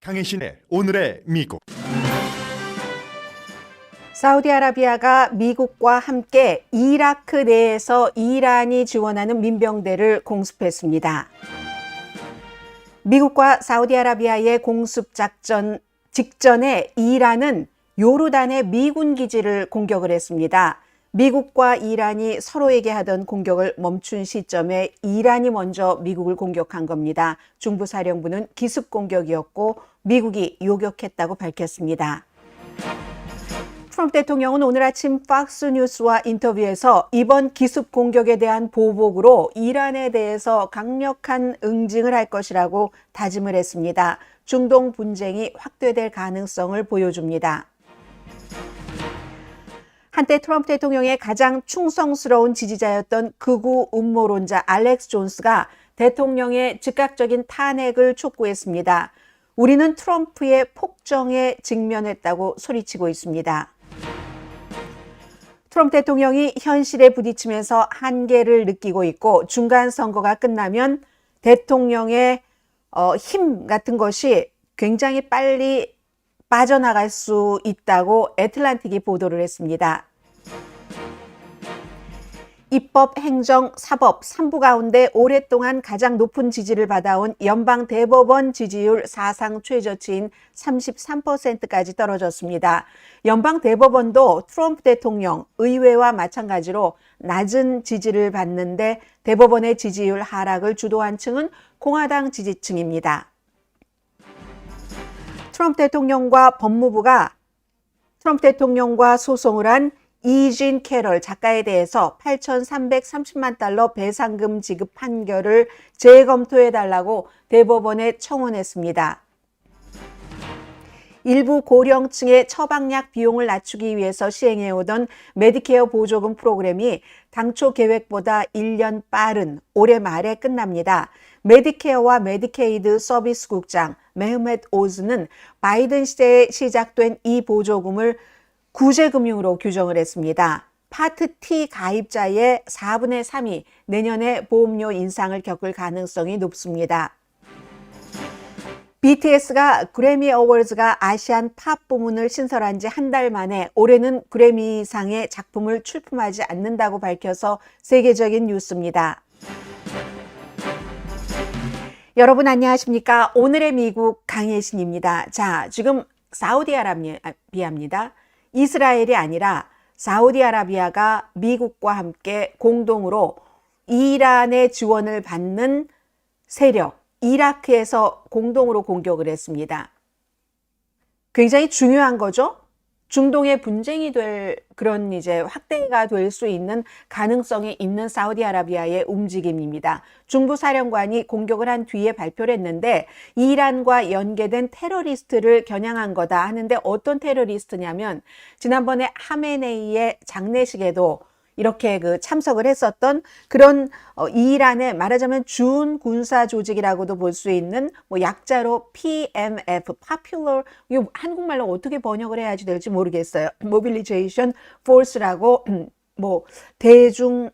강혜신의 오늘의 미국. 사우디아라비아가 미국과 함께 이라크 내에서 이란이 지원하는 민병대를 공습했습니다. 미국과 사우디아라비아의 공습작전 직전에 이란은 요르단의 미군 기지를 공격을 했습니다. 미국과 이란이 서로에게 하던 공격을 멈춘 시점에 이란이 먼저 미국을 공격한 겁니다. 중부사령부는 기습 공격이었고 미국이 요격했다고 밝혔습니다. 트럼프 대통령은 오늘 아침 팍스뉴스와 인터뷰에서 이번 기습 공격에 대한 보복으로 이란에 대해서 강력한 응징을 할 것이라고 다짐을 했습니다. 중동 분쟁이 확대될 가능성을 보여줍니다. 한때 트럼프 대통령의 가장 충성스러운 지지자였던 극우 음모론자 알렉스 존스가 대통령의 즉각적인 탄핵을 촉구했습니다. 우리는 트럼프의 폭정에 직면했다고 소리치고 있습니다. 트럼프 대통령이 현실에 부딪히면서 한계를 느끼고 있고 중간 선거가 끝나면 대통령의 힘 같은 것이 굉장히 빨리 빠져나갈 수 있다고 애틀란틱이 보도를 했습니다. 입법, 행정, 사법 3부 가운데 오랫동안 가장 높은 지지를 받아온 연방 대법원 지지율 사상 최저치인 33%까지 떨어졌습니다. 연방 대법원도 트럼프 대통령, 의회와 마찬가지로 낮은 지지를 받는데 대법원의 지지율 하락을 주도한 층은 공화당 지지층입니다. 트럼프 대통령과 법무부가 트럼프 대통령과 소송을 한 이진 캐럴 작가에 대해서 8,330만 달러 배상금 지급 판결을 재검토해달라고 대법원에 청원했습니다. 일부 고령층의 처방약 비용을 낮추기 위해서 시행해오던 메디케어 보조금 프로그램이 당초 계획보다 1년 빠른 올해 말에 끝납니다. 메디케어와 메디케이드 서비스국장 메흐멧 오즈는 바이든 시대에 시작된 이 보조금을 구제금융으로 규정을 했습니다. 파트 T 가입자의 4분의 3이 내년에 보험료 인상을 겪을 가능성이 높습니다. BTS가 그래미 어워즈가 아시안 팝 부문을 신설한 지 한 달 만에 올해는 그래미상의 작품을 출품하지 않는다고 밝혀서 세계적인 뉴스입니다. 여러분 안녕하십니까? 오늘의 미국 강혜신입니다. 자, 지금 사우디아라비아입니다. 이스라엘이 아니라 사우디아라비아가 미국과 함께 공동으로 이란의 지원을 받는 세력, 이라크에서 공동으로 공격을 했습니다. 굉장히 중요한 거죠. 중동의 분쟁이 될 그런 이제 확대가 될 수 있는 가능성이 있는 사우디아라비아의 움직임입니다. 중부사령관이 공격을 한 뒤에 발표를 했는데 이란과 연계된 테러리스트를 겨냥한 거다 하는데 어떤 테러리스트냐면 지난번에 하메네이의 장례식에도 이렇게 참석을 했었던 그런 이란의 말하자면 준 군사 조직이라고도 볼 수 있는 약자로 PMF, Popular, 이거 한국말로 어떻게 번역을 해야지 될지 모르겠어요. Mobilization Force라고 대중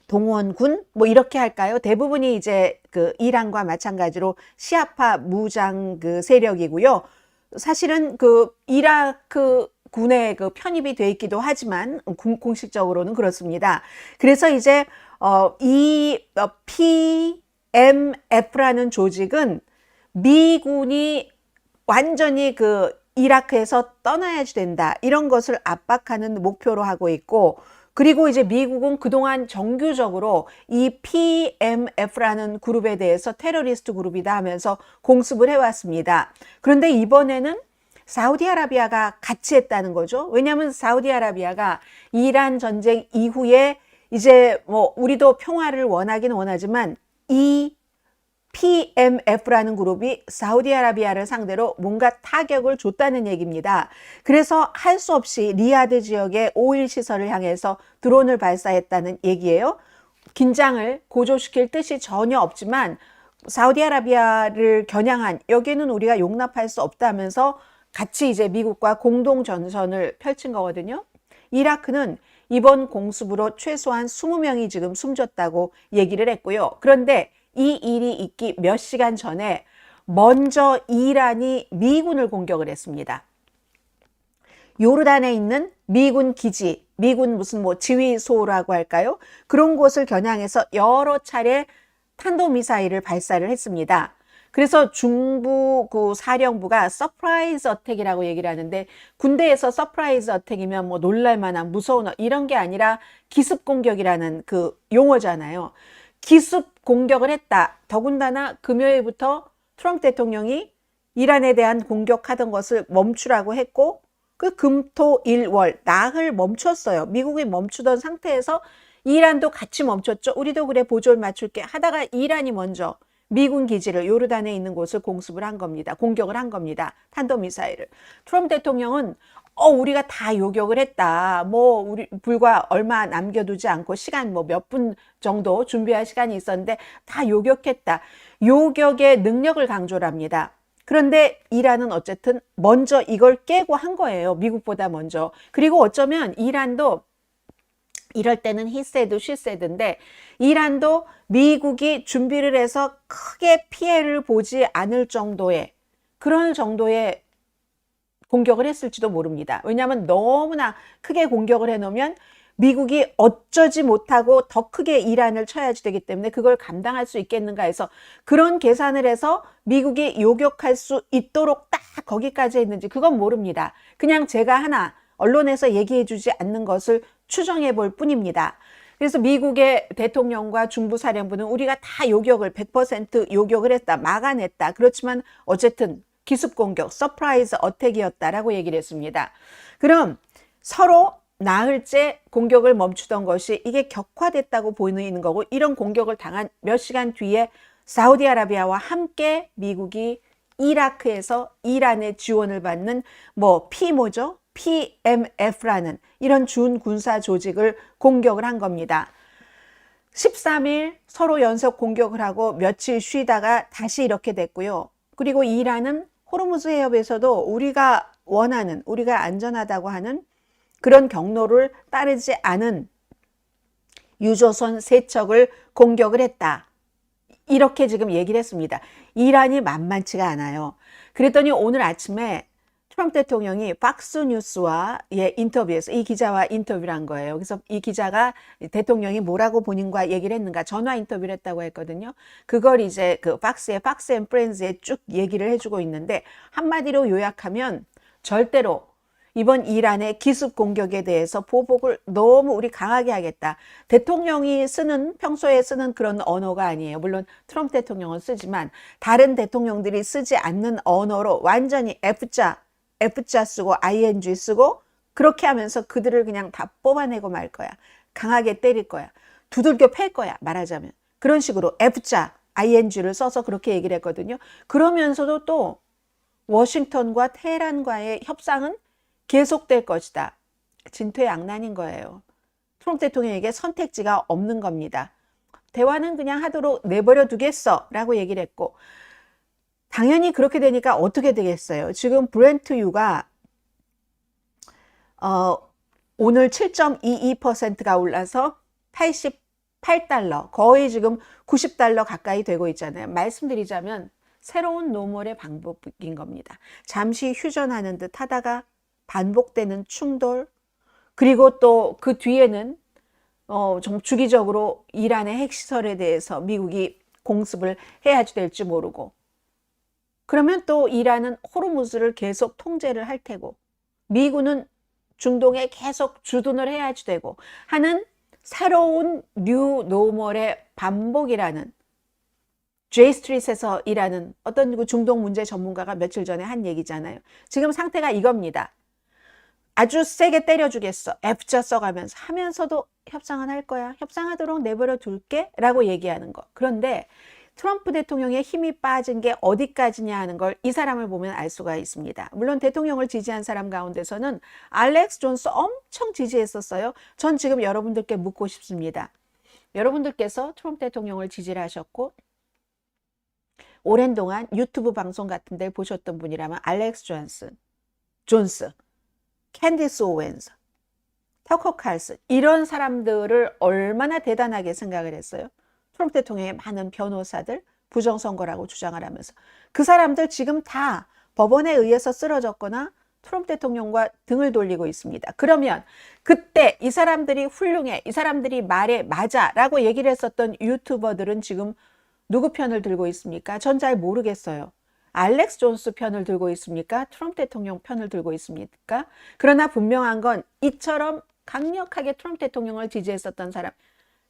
동원군 이렇게 할까요? 대부분이 이제 이란과 마찬가지로 시아파 무장 세력이고요. 사실은 이라크 군에 편입이 돼 있기도 하지만 공식적으로는 그렇습니다. 그래서 이제 이 PMF라는 조직은 미군이 완전히 이라크에서 떠나야지 된다 이런 것을 압박하는 목표로 하고 있고 그리고 이제 미국은 그동안 정규적으로 이 PMF라는 그룹에 대해서 테러리스트 그룹이다 하면서 공습을 해왔습니다. 그런데 이번에는 사우디아라비아가 같이 했다는 거죠. 왜냐하면 사우디아라비아가 이란 전쟁 이후에 이제 우리도 평화를 원하긴 원하지만 이 PMF라는 그룹이 사우디아라비아를 상대로 뭔가 타격을 줬다는 얘기입니다. 그래서 할 수 없이 리야드 지역의 오일 시설을 향해서 드론을 발사했다는 얘기예요. 긴장을 고조시킬 뜻이 전혀 없지만 사우디아라비아를 겨냥한 여기는 우리가 용납할 수 없다면서 같이 이제 미국과 공동 전선을 펼친 거거든요. 이라크는 이번 공습으로 최소한 20명이 지금 숨졌다고 얘기를 했고요. 그런데 이 일이 있기 몇 시간 전에 먼저 이란이 미군을 공격을 했습니다. 요르단에 있는 미군 기지, 미군 무슨 뭐 지휘소라고 할까요? 그런 곳을 겨냥해서 여러 차례 탄도미사일을 발사를 했습니다. 그래서 중부 그 사령부가 서프라이즈 어택이라고 얘기를 하는데, 군대에서 서프라이즈 어택이면 뭐 놀랄만한 무서운 이런 게 아니라 기습 공격이라는 그 용어잖아요. 기습 공격을 했다. 더군다나 금요일부터 트럼프 대통령이 이란에 대한 공격하던 것을 멈추라고 했고, 그 금토일월 나흘 멈췄어요. 미국이 멈추던 상태에서 이란도 같이 멈췄죠. 우리도 그래 보조를 맞출게 하다가 이란이 먼저 미군 기지를 요르단에 있는 곳을 공습을 한 겁니다. 공격을 한 겁니다. 탄도미사일을. 트럼프 대통령은 우리가 다 요격을 했다. 뭐 우리 불과 얼마 남겨두지 않고 시간 뭐 몇 분 정도 준비할 시간이 있었는데 다 요격했다. 요격의 능력을 강조를 합니다. 그런데 이란은 어쨌든 먼저 이걸 깨고 한 거예요. 미국보다 먼저. 그리고 어쩌면 이란도 이럴 때는 he said, she said인데 이란도 미국이 준비를 해서 크게 피해를 보지 않을 정도의 그런 정도의 공격을 했을지도 모릅니다. 왜냐하면 너무나 크게 공격을 해놓으면 미국이 어쩌지 못하고 더 크게 이란을 쳐야지 되기 때문에 그걸 감당할 수 있겠는가 해서 그런 계산을 해서 미국이 요격할 수 있도록 딱 거기까지 했는지 그건 모릅니다. 그냥 제가 하나 언론에서 얘기해 주지 않는 것을 추정해 볼 뿐입니다. 그래서 미국의 대통령과 중부사령부는 우리가 다 요격을 100% 요격을 했다, 막아냈다. 그렇지만 어쨌든 기습공격, 서프라이즈 어택이었다라고 얘기를 했습니다. 그럼 서로 나흘째 공격을 멈추던 것이 이게 격화됐다고 보이는 거고, 이런 공격을 당한 몇 시간 뒤에 사우디아라비아와 함께 미국이 이라크에서 이란의 지원을 받는 뭐죠? PMF라는 이런 준군사 조직을 공격을 한 겁니다. 13일 서로 연속 공격을 하고 며칠 쉬다가 다시 이렇게 됐고요. 그리고 이란은 호르무즈 해협에서도 우리가 원하는, 우리가 안전하다고 하는 그런 경로를 따르지 않은 유조선 세척을 공격을 했다. 이렇게 지금 얘기를 했습니다. 이란이 만만치가 않아요. 그랬더니 오늘 아침에 트럼프 대통령이 팍스뉴스와의 인터뷰에서 이 기자와 인터뷰를 한 거예요. 그래서 이 기자가 대통령이 뭐라고 본인과 얘기를 했는가 전화 인터뷰를 했다고 했거든요. 그걸 이제 그 팍스 앤 프렌즈에 쭉 얘기를 해주고 있는데 한마디로 요약하면 절대로 이번 이란의 기습 공격에 대해서 보복을 너무 우리 강하게 하겠다. 대통령이 평소에 쓰는 그런 언어가 아니에요. 물론 트럼프 대통령은 쓰지만 다른 대통령들이 쓰지 않는 언어로 완전히 F자 쓰고 ing 쓰고 그렇게 하면서 그들을 그냥 다 뽑아내고 말 거야. 강하게 때릴 거야. 두들겨 팰 거야. 말하자면. 그런 식으로 F자 ing를 써서 그렇게 얘기를 했거든요. 그러면서도 또 워싱턴과 테헤란과의 협상은 계속될 것이다. 진퇴양난인 거예요. 트럼프 대통령에게 선택지가 없는 겁니다. 대화는 그냥 하도록 내버려 두겠어 라고 얘기를 했고, 당연히 그렇게 되니까 어떻게 되겠어요? 지금 브렌트유가 오늘 7.22%가 올라서 88달러, 거의 지금 90달러 가까이 되고 있잖아요. 말씀드리자면 새로운 노멀의 반복인 겁니다. 잠시 휴전하는 듯 하다가 반복되는 충돌, 그리고 또 그 뒤에는 좀 주기적으로 이란의 핵시설에 대해서 미국이 공습을 해야 될지 모르고, 그러면 또 이란은 호르무즈를 계속 통제를 할 테고 미군은 중동에 계속 주둔을 해야지 되고 하는 새로운 뉴 노멀의 반복이라는 J 스트릿에서 일하는 어떤 그 중동 문제 전문가가 며칠 전에 한 얘기잖아요. 지금 상태가 이겁니다. 아주 세게 때려주겠어. F자 써가면서 하면서도 협상은 할 거야. 협상하도록 내버려 둘게 라고 얘기하는 거. 그런데 트럼프 대통령의 힘이 빠진 게 어디까지냐 하는 걸 이 사람을 보면 알 수가 있습니다. 물론 대통령을 지지한 사람 가운데서는 알렉스 존스 엄청 지지했었어요. 전 지금 여러분들께 묻고 싶습니다. 여러분들께서 트럼프 대통령을 지지를 하셨고 오랜 동안 유튜브 방송 같은 데 보셨던 분이라면 알렉스 존스, 캔디스 오웬스, 터커 칼슨 이런 사람들을 얼마나 대단하게 생각을 했어요. 트럼프 대통령의 많은 변호사들, 부정선거라고 주장을 하면서 그 사람들 지금 다 법원에 의해서 쓰러졌거나 트럼프 대통령과 등을 돌리고 있습니다. 그러면 그때 이 사람들이 훌륭해, 이 사람들이 말에 맞아 라고 얘기를 했었던 유튜버들은 지금 누구 편을 들고 있습니까? 전 잘 모르겠어요. 알렉스 존스 편을 들고 있습니까? 트럼프 대통령 편을 들고 있습니까? 그러나 분명한 건 이처럼 강력하게 트럼프 대통령을 지지했었던 사람,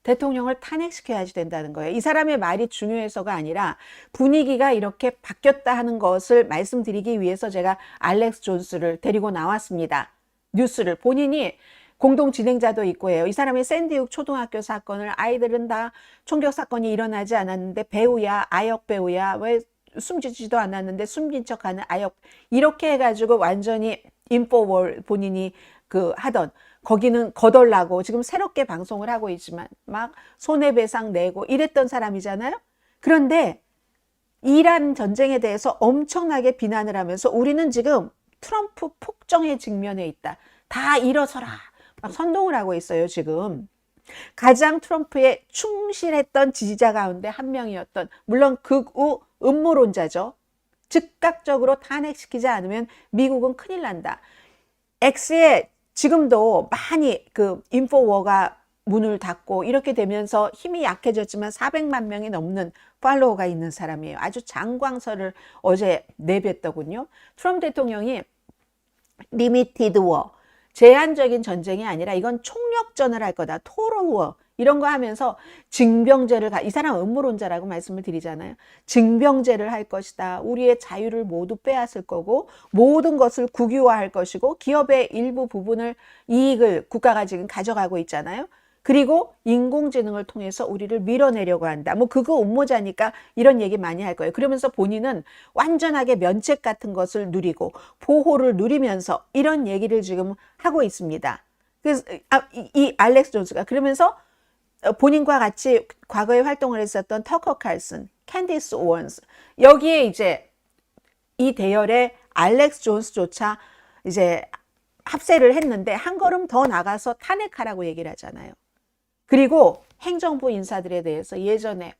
대통령을 탄핵시켜야지 된다는 거예요. 이 사람의 말이 중요해서가 아니라 분위기가 이렇게 바뀌었다 하는 것을 말씀드리기 위해서 제가 알렉스 존스를 데리고 나왔습니다. 뉴스를. 본인이 공동 진행자도 있고 해요. 이 사람이 샌디훅 초등학교 사건을 아이들은 다 총격 사건이 일어나지 않았는데 배우야, 아역 배우야, 왜 숨지지도 않았는데 숨긴 척하는 아역, 이렇게 해가지고 완전히 인포월 본인이 하던, 거기는 거덜나고 지금 새롭게 방송을 하고 있지만 막 손해배상 내고 이랬던 사람이잖아요. 그런데 이란 전쟁에 대해서 엄청나게 비난을 하면서 우리는 지금 트럼프 폭정의 직면에 있다. 다 일어서라. 막 선동을 하고 있어요, 지금. 가장 트럼프에 충실했던 지지자 가운데 한 명이었던, 물론 극우 음모론자죠. 즉각적으로 탄핵시키지 않으면 미국은 큰일 난다. X에 지금도 많이 인포워가 문을 닫고 이렇게 되면서 힘이 약해졌지만 400만 명이 넘는 팔로워가 있는 사람이에요. 아주 장광설을 어제 내뱉더군요. 트럼프 대통령이 리미티드 워, 제한적인 전쟁이 아니라 이건 총력전을 할 거다. 토럴 워, 이런 거 하면서 징병제를 이 사람 음모론자라고 말씀을 드리잖아요. 징병제를 할 것이다. 우리의 자유를 모두 빼앗을 거고 모든 것을 국유화할 것이고 기업의 일부 부분을 이익을 국가가 지금 가져가고 있잖아요. 그리고 인공지능을 통해서 우리를 밀어내려고 한다. 뭐 그거 음모자니까 이런 얘기 많이 할 거예요. 그러면서 본인은 완전하게 면책 같은 것을 누리고 보호를 누리면서 이런 얘기를 지금 하고 있습니다. 그래서 이 알렉스 존스가 그러면서 본인과 같이 과거에 활동을 했었던 터커 칼슨, 캔디스 오원스, 여기에 이제 이 대열에 알렉스 존스조차 이제 합세를 했는데 한 걸음 더 나가서 탄핵하라고 얘기를 하잖아요. 그리고 행정부 인사들에 대해서 예전에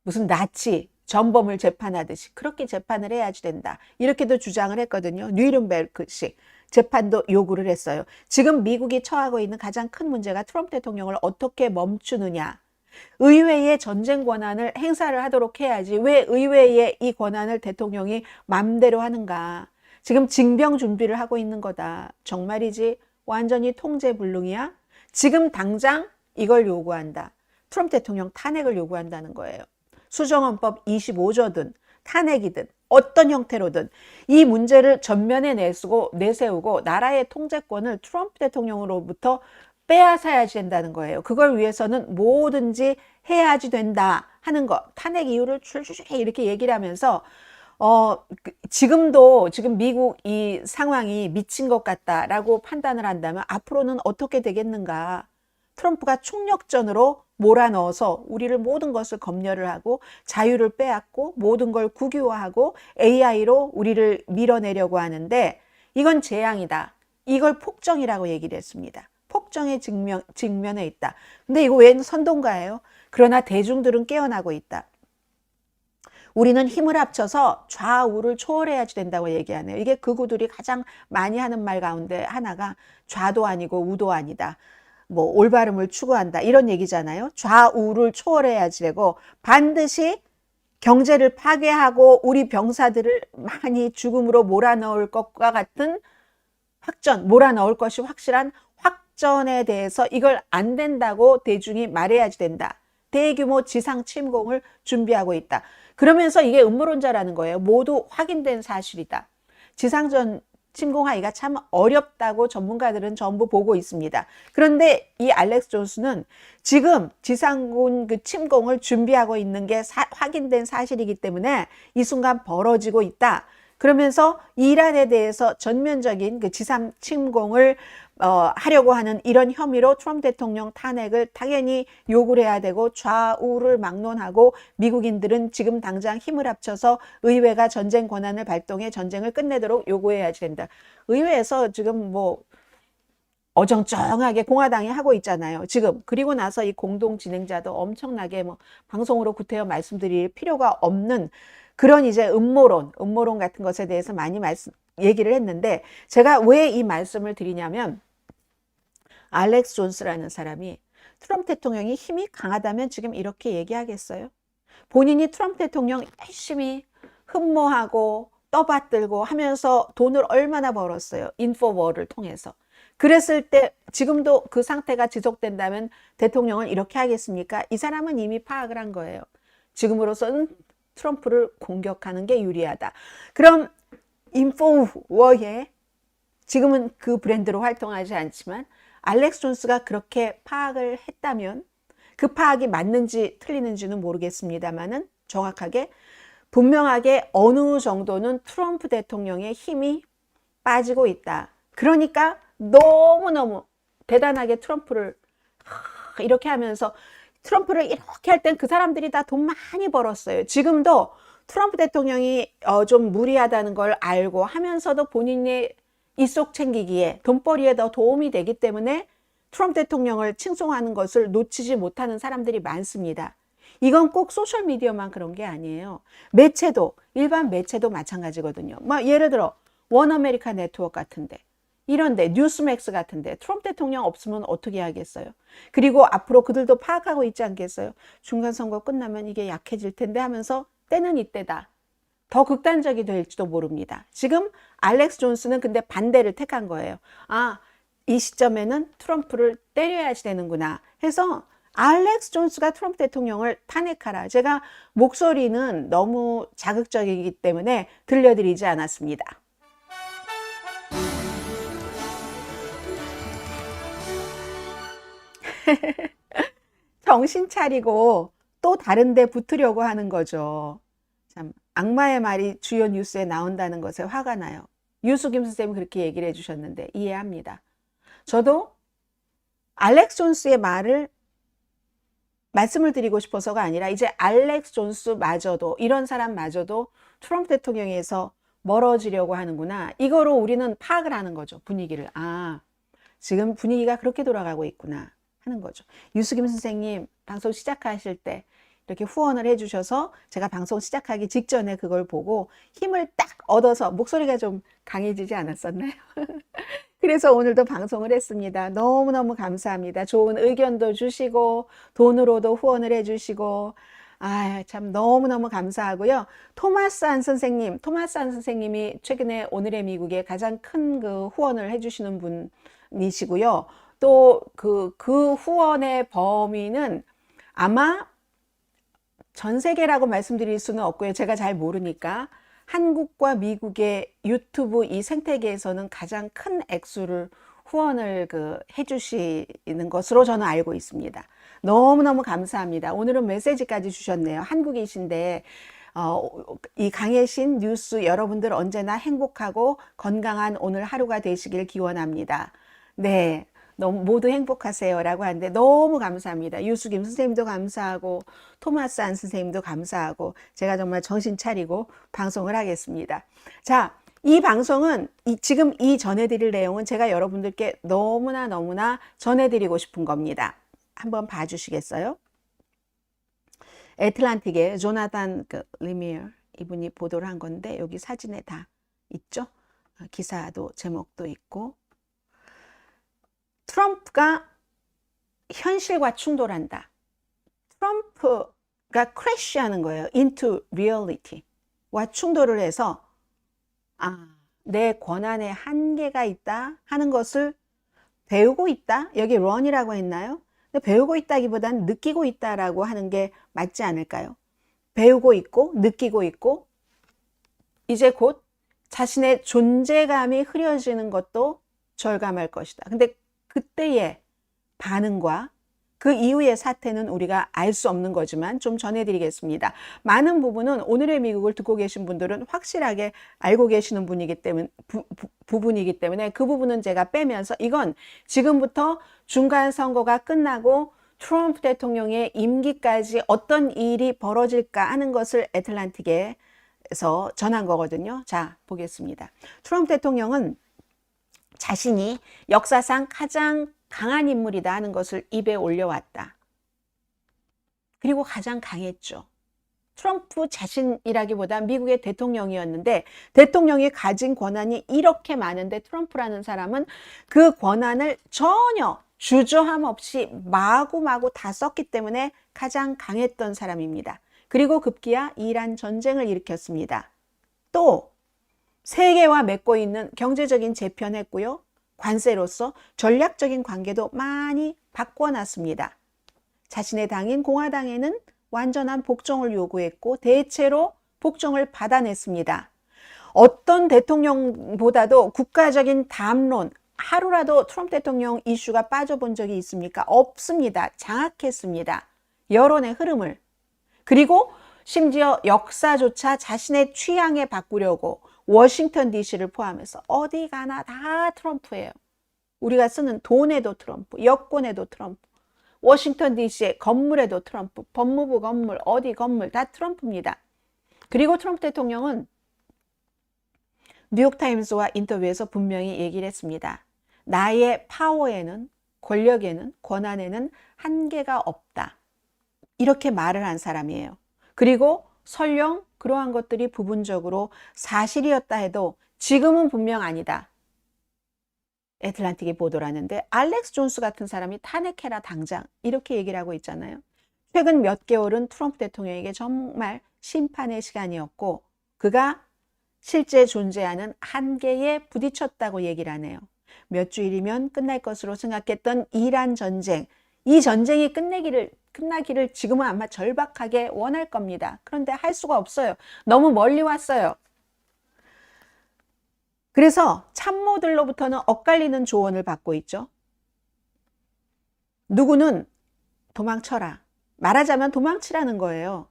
무슨 나치 전범을 재판하듯이 그렇게 재판을 해야지 된다, 이렇게도 주장을 했거든요. 뉘른베르크식 재판도 요구를 했어요. 지금 미국이 처하고 있는 가장 큰 문제가 트럼프 대통령을 어떻게 멈추느냐. 의회의 전쟁 권한을 행사를 하도록 해야지 왜 의회의 이 권한을 대통령이 맘대로 하는가. 지금 징병 준비를 하고 있는 거다. 정말이지 완전히 통제불능이야. 지금 당장 이걸 요구한다. 트럼프 대통령 탄핵을 요구한다는 거예요. 수정헌법 25조든 탄핵이든 어떤 형태로든 이 문제를 전면에 내세우고 나라의 통제권을 트럼프 대통령으로부터 빼앗아야지 된다는 거예요. 그걸 위해서는 뭐든지 해야지 된다 하는 거. 탄핵 이유를 줄줄이 이렇게 얘기를 하면서 지금 미국 이 상황이 미친 것 같다라고 판단을 한다면 앞으로는 어떻게 되겠는가. 트럼프가 총력전으로 몰아넣어서 우리를 모든 것을 검열을 하고 자유를 빼앗고 모든 걸 국유화하고 AI로 우리를 밀어내려고 하는데 이건 재앙이다. 이걸 폭정이라고 얘기를 했습니다. 폭정의 직면에 있다. 근데 이거 웬 선동가예요? 그러나 대중들은 깨어나고 있다. 우리는 힘을 합쳐서 좌우를 초월해야지 된다고 얘기하네요. 이게 극우들이 가장 많이 하는 말 가운데 하나가 좌도 아니고 우도 아니다. 뭐 올바름을 추구한다 이런 얘기잖아요. 좌우를 초월해야지 되고 반드시 경제를 파괴하고 우리 병사들을 많이 죽음으로 몰아넣을 것과 같은 몰아넣을 것이 확실한 확전에 대해서 이걸 안 된다고 대중이 말해야지 된다. 대규모 지상 침공을 준비하고 있다. 그러면서 이게 음모론자라는 거예요. 모두 확인된 사실이다. 지상전 침공하기가 참 어렵다고 전문가들은 전부 보고 있습니다. 그런데 이 알렉스 존스는 지금 지상군 침공을 준비하고 있는 게 확인된 사실이기 때문에 이 순간 벌어지고 있다. 그러면서 이란에 대해서 전면적인 지상 침공을 하려고 하는 이런 혐의로 트럼프 대통령 탄핵을 당연히 요구를 해야 되고 좌우를 막론하고 미국인들은 지금 당장 힘을 합쳐서 의회가 전쟁 권한을 발동해 전쟁을 끝내도록 요구해야지 된다. 의회에서 지금 뭐 어정쩡하게 공화당이 하고 있잖아요. 지금. 그리고 나서 이 공동 진행자도 엄청나게 뭐 방송으로 구태여 말씀드릴 필요가 없는 그런 이제 음모론 같은 것에 대해서 많이 얘기를 했는데 제가 왜 이 말씀을 드리냐면 알렉스 존스라는 사람이 트럼프 대통령이 힘이 강하다면 지금 이렇게 얘기하겠어요? 본인이 트럼프 대통령 열심히 흠모하고 떠받들고 하면서 돈을 얼마나 벌었어요. 인포워를 통해서. 그랬을 때 지금도 그 상태가 지속된다면 대통령은 이렇게 하겠습니까? 이 사람은 이미 파악을 한 거예요. 지금으로서는 트럼프를 공격하는 게 유리하다. 그럼 인포워에 지금은 그 브랜드로 활동하지 않지만 알렉스 존스가 그렇게 파악을 했다면 그 파악이 맞는지 틀리는지는 모르겠습니다만은 정확하게 분명하게 어느 정도는 트럼프 대통령의 힘이 빠지고 있다. 그러니까 너무너무 대단하게 트럼프를 이렇게 하면서 트럼프를 이렇게 할 땐 그 사람들이 다 돈 많이 벌었어요. 지금도 트럼프 대통령이 좀 무리하다는 걸 알고 하면서도 본인의 이속 챙기기에 돈벌이에 더 도움이 되기 때문에 트럼프 대통령을 칭송하는 것을 놓치지 못하는 사람들이 많습니다. 이건 꼭 소셜미디어만 그런 게 아니에요. 매체도, 일반 매체도 마찬가지거든요. 뭐 예를 들어 원 아메리카 네트워크 같은데 이런데 뉴스맥스 같은데 트럼프 대통령 없으면 어떻게 하겠어요? 그리고 앞으로 그들도 파악하고 있지 않겠어요? 중간선거 끝나면 이게 약해질 텐데 하면서 때는 이때다. 더 극단적이 될지도 모릅니다. 지금 알렉스 존스는 근데 반대를 택한 거예요. 아, 이 시점에는 트럼프를 때려야지 되는구나 해서 알렉스 존스가 트럼프 대통령을 탄핵하라. 제가 목소리는 너무 자극적이기 때문에 들려드리지 않았습니다. 정신 차리고 또 다른 데 붙으려고 하는 거죠. 참 악마의 말이 주요 뉴스에 나온다는 것에 화가 나요. 유수김 선생님이 그렇게 얘기를 해주셨는데 이해합니다. 저도 알렉스 존스의 말을 말씀을 드리고 싶어서가 아니라 이제 알렉스 존스마저도 이런 사람마저도 트럼프 대통령에서 멀어지려고 하는구나. 이거로 우리는 파악을 하는 거죠. 분위기를. 아, 지금 분위기가 그렇게 돌아가고 있구나 하는 거죠. 유수김 선생님 방송 시작하실 때 이렇게 후원을 해주셔서 제가 방송 시작하기 직전에 그걸 보고 힘을 딱 얻어서 목소리가 좀 강해지지 않았었나요? 그래서 오늘도 방송을 했습니다. 너무너무 감사합니다. 좋은 의견도 주시고 돈으로도 후원을 해주시고 아, 참 너무너무 감사하고요. 토마스 안 선생님이 최근에 오늘의 미국에 가장 큰 그 후원을 해주시는 분이시고요. 또 그 후원의 범위는 아마 전 세계라고 말씀드릴 수는 없고요. 제가 잘 모르니까 한국과 미국의 유튜브 이 생태계에서는 가장 큰 액수를 후원을 해주시는 것으로 저는 알고 있습니다. 너무너무 감사합니다. 오늘은 메시지까지 주셨네요. 한국이신데 이 강혜신 뉴스 여러분들 언제나 행복하고 건강한 오늘 하루가 되시길 기원합니다. 네. 모두 행복하세요 라고 하는데 너무 감사합니다. 유수김 선생님도 감사하고 토마스 안 선생님도 감사하고 제가 정말 정신 차리고 방송을 하겠습니다. 자, 이 방송은 지금 이 전해드릴 내용은 제가 여러분들께 너무나 전해드리고 싶은 겁니다. 한번 봐주시겠어요? 애틀란틱의 조나단 리미어 이분이 보도를 한 건데 여기 사진에 다 있죠? 기사도 제목도 있고 트럼프가 현실과 충돌한다. 트럼프가 크래시하는 거예요. into reality와 충돌을 해서 내 권한에 한계가 있다 하는 것을 배우고 있다. 여기 run이라고 했나요? 배우고 있다기보다는 느끼고 있다라고 하는 게 맞지 않을까요? 배우고 있고 느끼고 있고 이제 곧 자신의 존재감이 흐려지는 것도 절감할 것이다. 근데 그때의 반응과 그 이후의 사태는 우리가 알 수 없는 거지만 좀 전해드리겠습니다. 많은 부분은 오늘의 미국을 듣고 계신 분들은 확실하게 알고 계시는 부분이기 때문에 그 부분은 제가 빼면서 이건 지금부터 중간 선거가 끝나고 트럼프 대통령의 임기까지 어떤 일이 벌어질까 하는 것을 애틀란틱에서 전한 거거든요. 자, 보겠습니다. 트럼프 대통령은 자신이 역사상 가장 강한 인물이다 하는 것을 입에 올려왔다. 그리고 가장 강했죠. 트럼프 자신이라기보다 미국의 대통령이었는데 대통령이 가진 권한이 이렇게 많은데 트럼프라는 사람은 그 권한을 전혀 주저함 없이 마구마구 다 썼기 때문에 가장 강했던 사람입니다. 그리고 급기야 이란 전쟁을 일으켰습니다. 또 세계와 맺고 있는 경제적인 재편했고요. 관세로서 전략적인 관계도 많이 바꿔놨습니다. 자신의 당인 공화당에는 완전한 복종을 요구했고 대체로 복종을 받아냈습니다. 어떤 대통령보다도 국가적인 담론, 하루라도 트럼프 대통령 이슈가 빠져본 적이 있습니까? 없습니다. 장악했습니다. 여론의 흐름을. 그리고 심지어 역사조차 자신의 취향에 바꾸려고 워싱턴 DC를 포함해서 어디 가나 다 트럼프예요. 우리가 쓰는 돈에도 트럼프, 여권에도 트럼프, 워싱턴 DC의 건물에도 트럼프, 법무부 건물, 어디 건물 다 트럼프입니다. 그리고 트럼프 대통령은 뉴욕타임스와 인터뷰에서 분명히 얘기를 했습니다. 나의 파워에는, 권력에는, 권한에는 한계가 없다. 이렇게 말을 한 사람이에요. 그리고 설령 그러한 것들이 부분적으로 사실이었다 해도 지금은 분명 아니다. 애틀란틱이 보도를 하는데 알렉스 존스 같은 사람이 탄핵해라 당장 이렇게 얘기를 하고 있잖아요. 최근 몇 개월은 트럼프 대통령에게 정말 심판의 시간이었고 그가 실제 존재하는 한계에 부딪혔다고 얘기를 하네요. 몇 주일이면 끝날 것으로 생각했던 이란 전쟁, 이 전쟁이 끝나기를 지금은 아마 절박하게 원할 겁니다. 그런데 할 수가 없어요. 너무 멀리 왔어요. 그래서 참모들로부터는 엇갈리는 조언을 받고 있죠. 누구는 도망쳐라. 말하자면 도망치라는 거예요.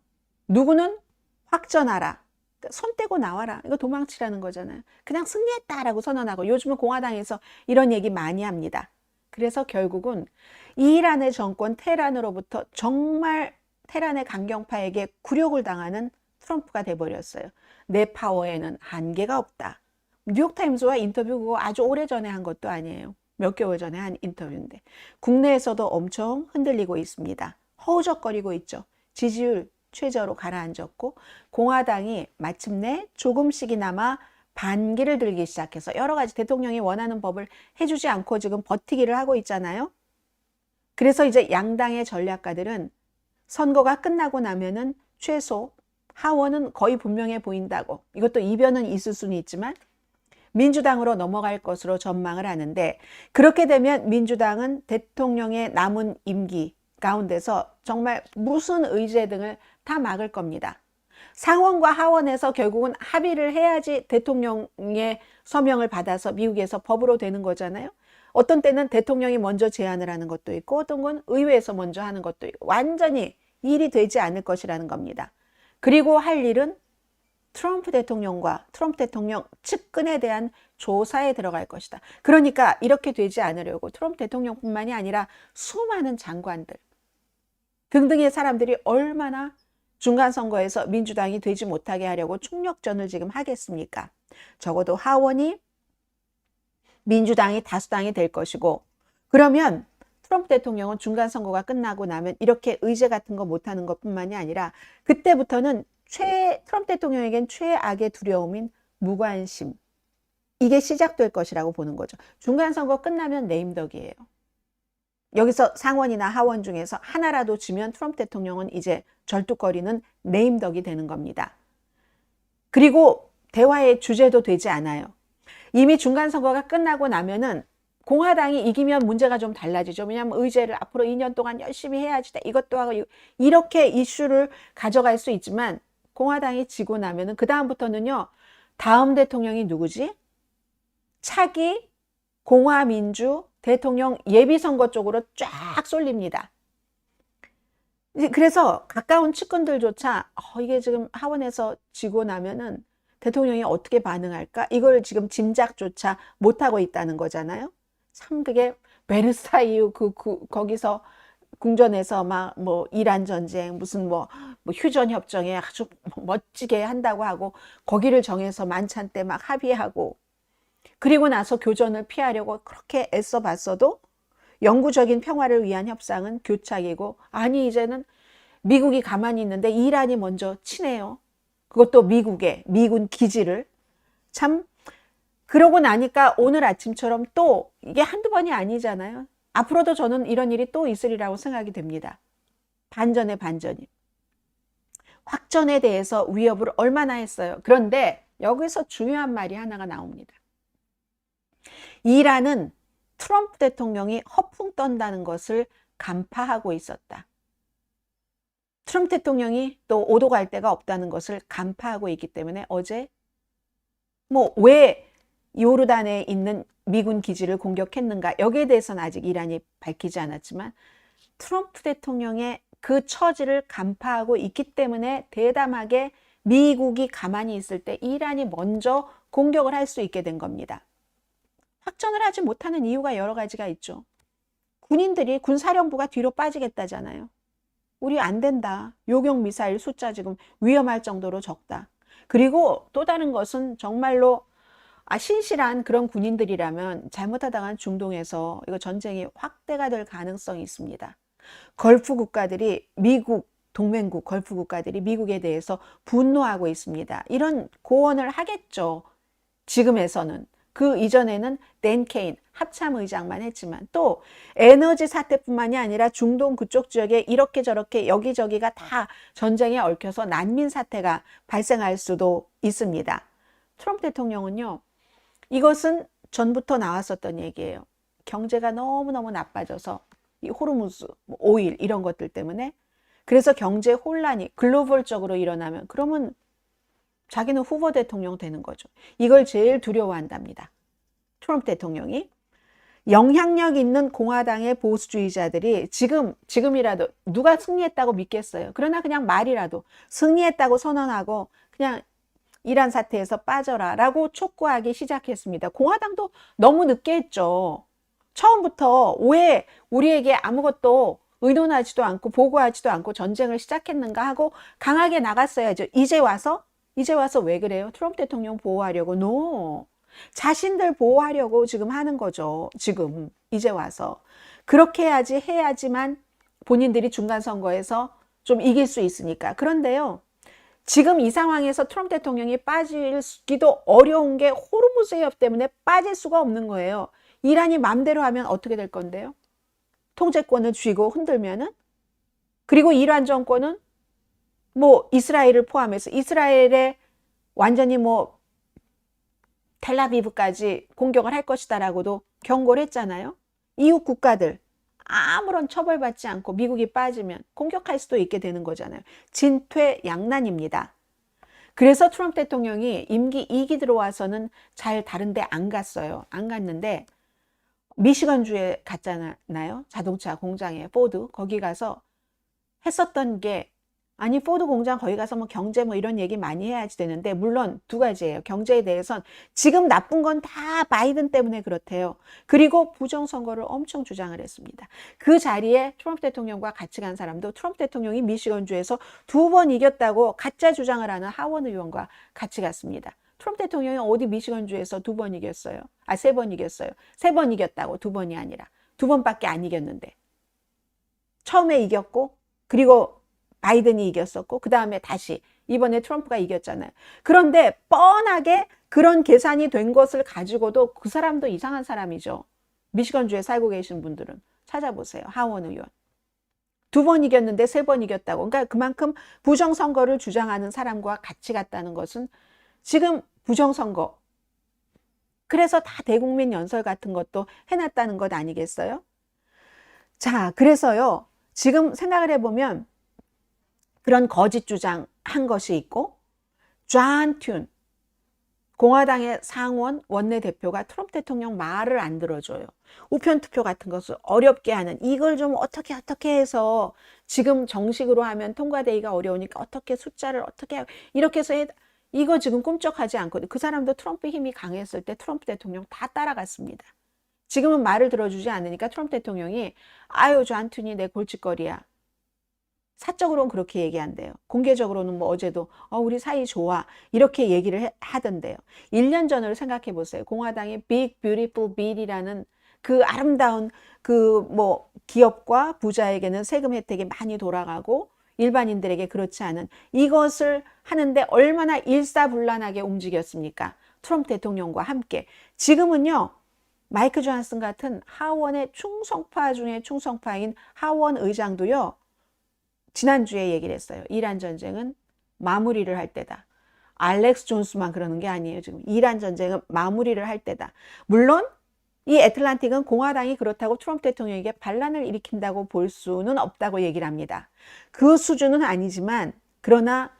누구는 확전하라. 손 떼고 나와라. 이거 도망치라는 거잖아요. 그냥 승리했다라고 선언하고 요즘은 공화당에서 이런 얘기 많이 합니다. 그래서 결국은 이란의 정권 테헤란으로부터 정말 테헤란의 강경파에게 굴욕을 당하는 트럼프가 돼버렸어요. 내 파워에는 한계가 없다. 뉴욕타임스와 인터뷰 그거 아주 오래전에 한 것도 아니에요. 몇 개월 전에 한 인터뷰인데 국내에서도 엄청 흔들리고 있습니다. 허우적거리고 있죠. 지지율 최저로 가라앉았고 공화당이 마침내 조금씩이나마 반기를 들기 시작해서 여러 가지 대통령이 원하는 법을 해주지 않고 지금 버티기를 하고 있잖아요. 그래서 이제 양당의 전략가들은 선거가 끝나고 나면은 최소 하원은 거의 분명해 보인다고, 이것도 이변은 있을 수는 있지만 민주당으로 넘어갈 것으로 전망을 하는데 그렇게 되면 민주당은 대통령의 남은 임기 가운데서 정말 무슨 의제 등을 다 막을 겁니다. 상원과 하원에서 결국은 합의를 해야지 대통령의 서명을 받아서 미국에서 법으로 되는 거잖아요. 어떤 때는 대통령이 먼저 제안을 하는 것도 있고 어떤 건 의회에서 먼저 하는 것도 있고 완전히 일이 되지 않을 것이라는 겁니다. 그리고 할 일은 트럼프 대통령과 트럼프 대통령 측근에 대한 조사에 들어갈 것이다. 그러니까 이렇게 되지 않으려고 트럼프 대통령뿐만이 아니라 수많은 장관들 등등의 사람들이 얼마나 중간선거에서 민주당이 되지 못하게 하려고 총력전을 지금 하겠습니까? 적어도 하원이 민주당이 다수당이 될 것이고 그러면 트럼프 대통령은 중간선거가 끝나고 나면 이렇게 의제 같은 거 못하는 것뿐만이 아니라 그때부터는 트럼프 대통령에겐 최악의 두려움인 무관심, 이게 시작될 것이라고 보는 거죠. 중간선거 끝나면 레임덕이에요. 여기서 상원이나 하원 중에서 하나라도 지면 트럼프 대통령은 이제 절뚝거리는 레임덕이 되는 겁니다. 그리고 대화의 주제도 되지 않아요. 이미 중간선거가 끝나고 나면은 공화당이 이기면 문제가 좀 달라지죠. 왜냐하면 의제를 앞으로 2년 동안 열심히 해야지 이것도 하고 이렇게 이슈를 가져갈 수 있지만 공화당이 지고 나면은 그 다음부터는요. 다음 대통령이 누구지? 차기 공화민주 대통령 예비선거 쪽으로 쫙 쏠립니다. 그래서 가까운 측근들조차 이게 지금 하원에서 지고 나면은 대통령이 어떻게 반응할까? 이걸 지금 짐작조차 못하고 있다는 거잖아요. 참 그게 베르사유 거기서 궁전에서 막 뭐 이란 전쟁 무슨 뭐 휴전 협정에 아주 멋지게 한다고 하고 거기를 정해서 만찬 때 막 합의하고 그리고 나서 교전을 피하려고 그렇게 애써 봤어도 영구적인 평화를 위한 협상은 교착이고, 아니 이제는 미국이 가만히 있는데 이란이 먼저 치네요. 그것도 미국의 미군 기지를. 참, 그러고 나니까 오늘 아침처럼 또 이게 한두 번이 아니잖아요. 앞으로도 저는 이런 일이 또 있으리라고 생각이 됩니다. 반전의 반전이. 확전에 대해서 위협을 얼마나 했어요. 그런데 여기서 중요한 말이 하나가 나옵니다. 이란은 트럼프 대통령이 허풍 떤다는 것을 간파하고 있었다. 트럼프 대통령이 또 오도 갈 데가 없다는 것을 간파하고 있기 때문에 어제 왜 요르단에 있는 미군 기지를 공격했는가, 여기에 대해서는 아직 이란이 밝히지 않았지만 트럼프 대통령의 그 처지를 간파하고 있기 때문에 대담하게 미국이 가만히 있을 때 이란이 먼저 공격을 할 수 있게 된 겁니다. 확전을 하지 못하는 이유가 여러 가지가 있죠. 군인들이, 군사령부가 뒤로 빠지겠다잖아요. 우리 안 된다. 요격 미사일 숫자 지금 위험할 정도로 적다. 그리고 또 다른 것은 정말로 신실한 그런 군인들이라면 잘못하다간 중동에서 이거 전쟁이 확대가 될 가능성이 있습니다. 걸프 국가들이, 미국 동맹국 걸프 국가들이 미국에 대해서 분노하고 있습니다. 이런 고언을 하겠죠. 지금에서는. 그 이전에는 댄 케인 합참의장만 했지만, 또 에너지 사태뿐만이 아니라 중동 그쪽 지역에 이렇게 저렇게 여기저기가 다 전쟁에 얽혀서 난민 사태가 발생할 수도 있습니다. 트럼프 대통령은요, 이것은 전부터 나왔었던 얘기예요. 경제가 너무너무 나빠져서 이 호르무즈, 오일 이런 것들 때문에, 그래서 경제 혼란이 글로벌적으로 일어나면 그러면 자기는 후보 대통령 되는 거죠. 이걸 제일 두려워한답니다. 트럼프 대통령이. 영향력 있는 공화당의 보수주의자들이 지금이라도 누가 승리했다고 믿겠어요. 그러나 그냥 말이라도 승리했다고 선언하고 그냥 이란 사태에서 빠져라 라고 촉구하기 시작했습니다. 공화당도 너무 늦게 했죠. 처음부터 왜 우리에게 아무것도 의논하지도 않고 보고하지도 않고 전쟁을 시작했는가 하고 강하게 나갔어야죠. 이제 와서 왜 그래요? 트럼프 대통령 보호하려고? No. 자신들 보호하려고 지금 하는 거죠. 지금 이제 와서. 그렇게 해야지만 본인들이 중간 선거에서 좀 이길 수 있으니까. 그런데요, 지금 이 상황에서 트럼프 대통령이 빠지기도 어려운 게 호르무즈 해협 때문에 빠질 수가 없는 거예요. 이란이 맘대로 하면 어떻게 될 건데요? 통제권을 쥐고 흔들면은, 그리고 이란 정권은 이스라엘을 포함해서 이스라엘에 완전히 텔라비브까지 공격을 할 것이다라고도 경고를 했잖아요. 이웃 국가들 아무런 처벌받지 않고 미국이 빠지면 공격할 수도 있게 되는 거잖아요. 진퇴양난입니다. 그래서 트럼프 대통령이 임기 2기 들어와서는 잘 다른 데 안 갔어요. 안 갔는데 미시건주에 갔잖아요. 자동차 공장에, 포드. 거기 가서 했었던 게, 아니 포드 공장 거기 가서 경제 이런 얘기 많이 해야지 되는데, 물론 두 가지예요. 경제에 대해선 지금 나쁜 건 다 바이든 때문에 그렇대요. 그리고 부정선거를 엄청 주장을 했습니다. 그 자리에 트럼프 대통령과 같이 간 사람도 트럼프 대통령이 미시건주에서 2번 이겼다고 가짜 주장을 하는 하원 의원과 같이 갔습니다. 트럼프 대통령이 어디 미시건주에서 2번 이겼어요? 3번 이겼어요. 3번 이겼다고, 2번이 아니라. 2번밖에 안 이겼는데. 처음에 이겼고, 그리고 바이든이 이겼었고, 그 다음에 다시 이번에 트럼프가 이겼잖아요. 그런데 뻔하게 그런 계산이 된 것을 가지고도 그 사람도 이상한 사람이죠. 미시건주에 살고 계신 분들은 찾아보세요. 하원 의원. 2번 이겼는데 3번 이겼다고. 그러니까 그만큼 부정선거를 주장하는 사람과 같이 갔다는 것은 지금 부정선거, 그래서 다 대국민 연설 같은 것도 해놨다는 것 아니겠어요? 자, 그래서요, 지금 생각을 해보면 그런 거짓 주장한 것이 있고, 존 튠 공화당의 상원 원내대표가 트럼프 대통령 말을 안 들어줘요. 우편 투표 같은 것을 어렵게 하는, 이걸 좀 어떻게 해서 지금 정식으로 하면 통과되기가 어려우니까 어떻게 숫자를 어떻게 이렇게 해서 이거 지금 꿈쩍하지 않거든요. 그 사람도 트럼프 힘이 강했을 때 트럼프 대통령 다 따라갔습니다. 지금은 말을 들어주지 않으니까 트럼프 대통령이 존 튠이 내 골칫거리야. 사적으로는 그렇게 얘기한대요. 공개적으로는 뭐 어제도 우리 사이 좋아 이렇게 얘기를 하던데요. 1년 전을 생각해 보세요. 공화당의 Big Beautiful Bill이라는 그 아름다운 그 뭐 기업과 부자에게는 세금 혜택이 많이 돌아가고 일반인들에게 그렇지 않은 이것을 하는데 얼마나 일사불란하게 움직였습니까? 트럼프 대통령과 함께. 지금은요. 마이크 존슨 같은 하원의 충성파 중에 충성파인 하원 의장도요. 지난주에 얘기를 했어요. 이란 전쟁은 마무리를 할 때다. 알렉스 존스만 그러는 게 아니에요. 지금 이란 전쟁은 마무리를 할 때다. 물론 이 애틀란틱은 공화당이 그렇다고 트럼프 대통령에게 반란을 일으킨다고 볼 수는 없다고 얘기를 합니다. 그 수준은 아니지만 그러나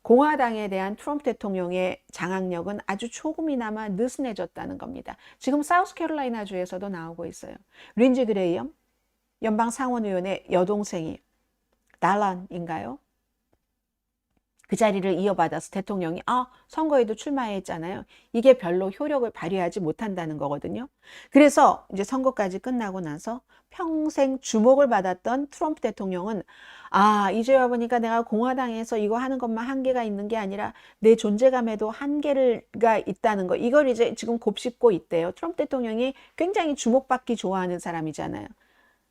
공화당에 대한 트럼프 대통령의 장악력은 아주 조금이나마 느슨해졌다는 겁니다. 지금 사우스캐롤라이나 주에서도 나오고 있어요. 린지 그레이엄 연방 상원의원의 여동생이 달란인가요? 그 자리를 이어받아서 대통령이 선거에도 출마했잖아요. 이게 별로 효력을 발휘하지 못한다는 거거든요. 그래서 이제 선거까지 끝나고 나서 평생 주목을 받았던 트럼프 대통령은 이제 와보니까 내가 공화당에서 이거 하는 것만 한계가 있는 게 아니라 내 존재감에도 한계가 있다는 거. 이걸 이제 지금 곱씹고 있대요. 트럼프 대통령이 굉장히 주목받기 좋아하는 사람이잖아요.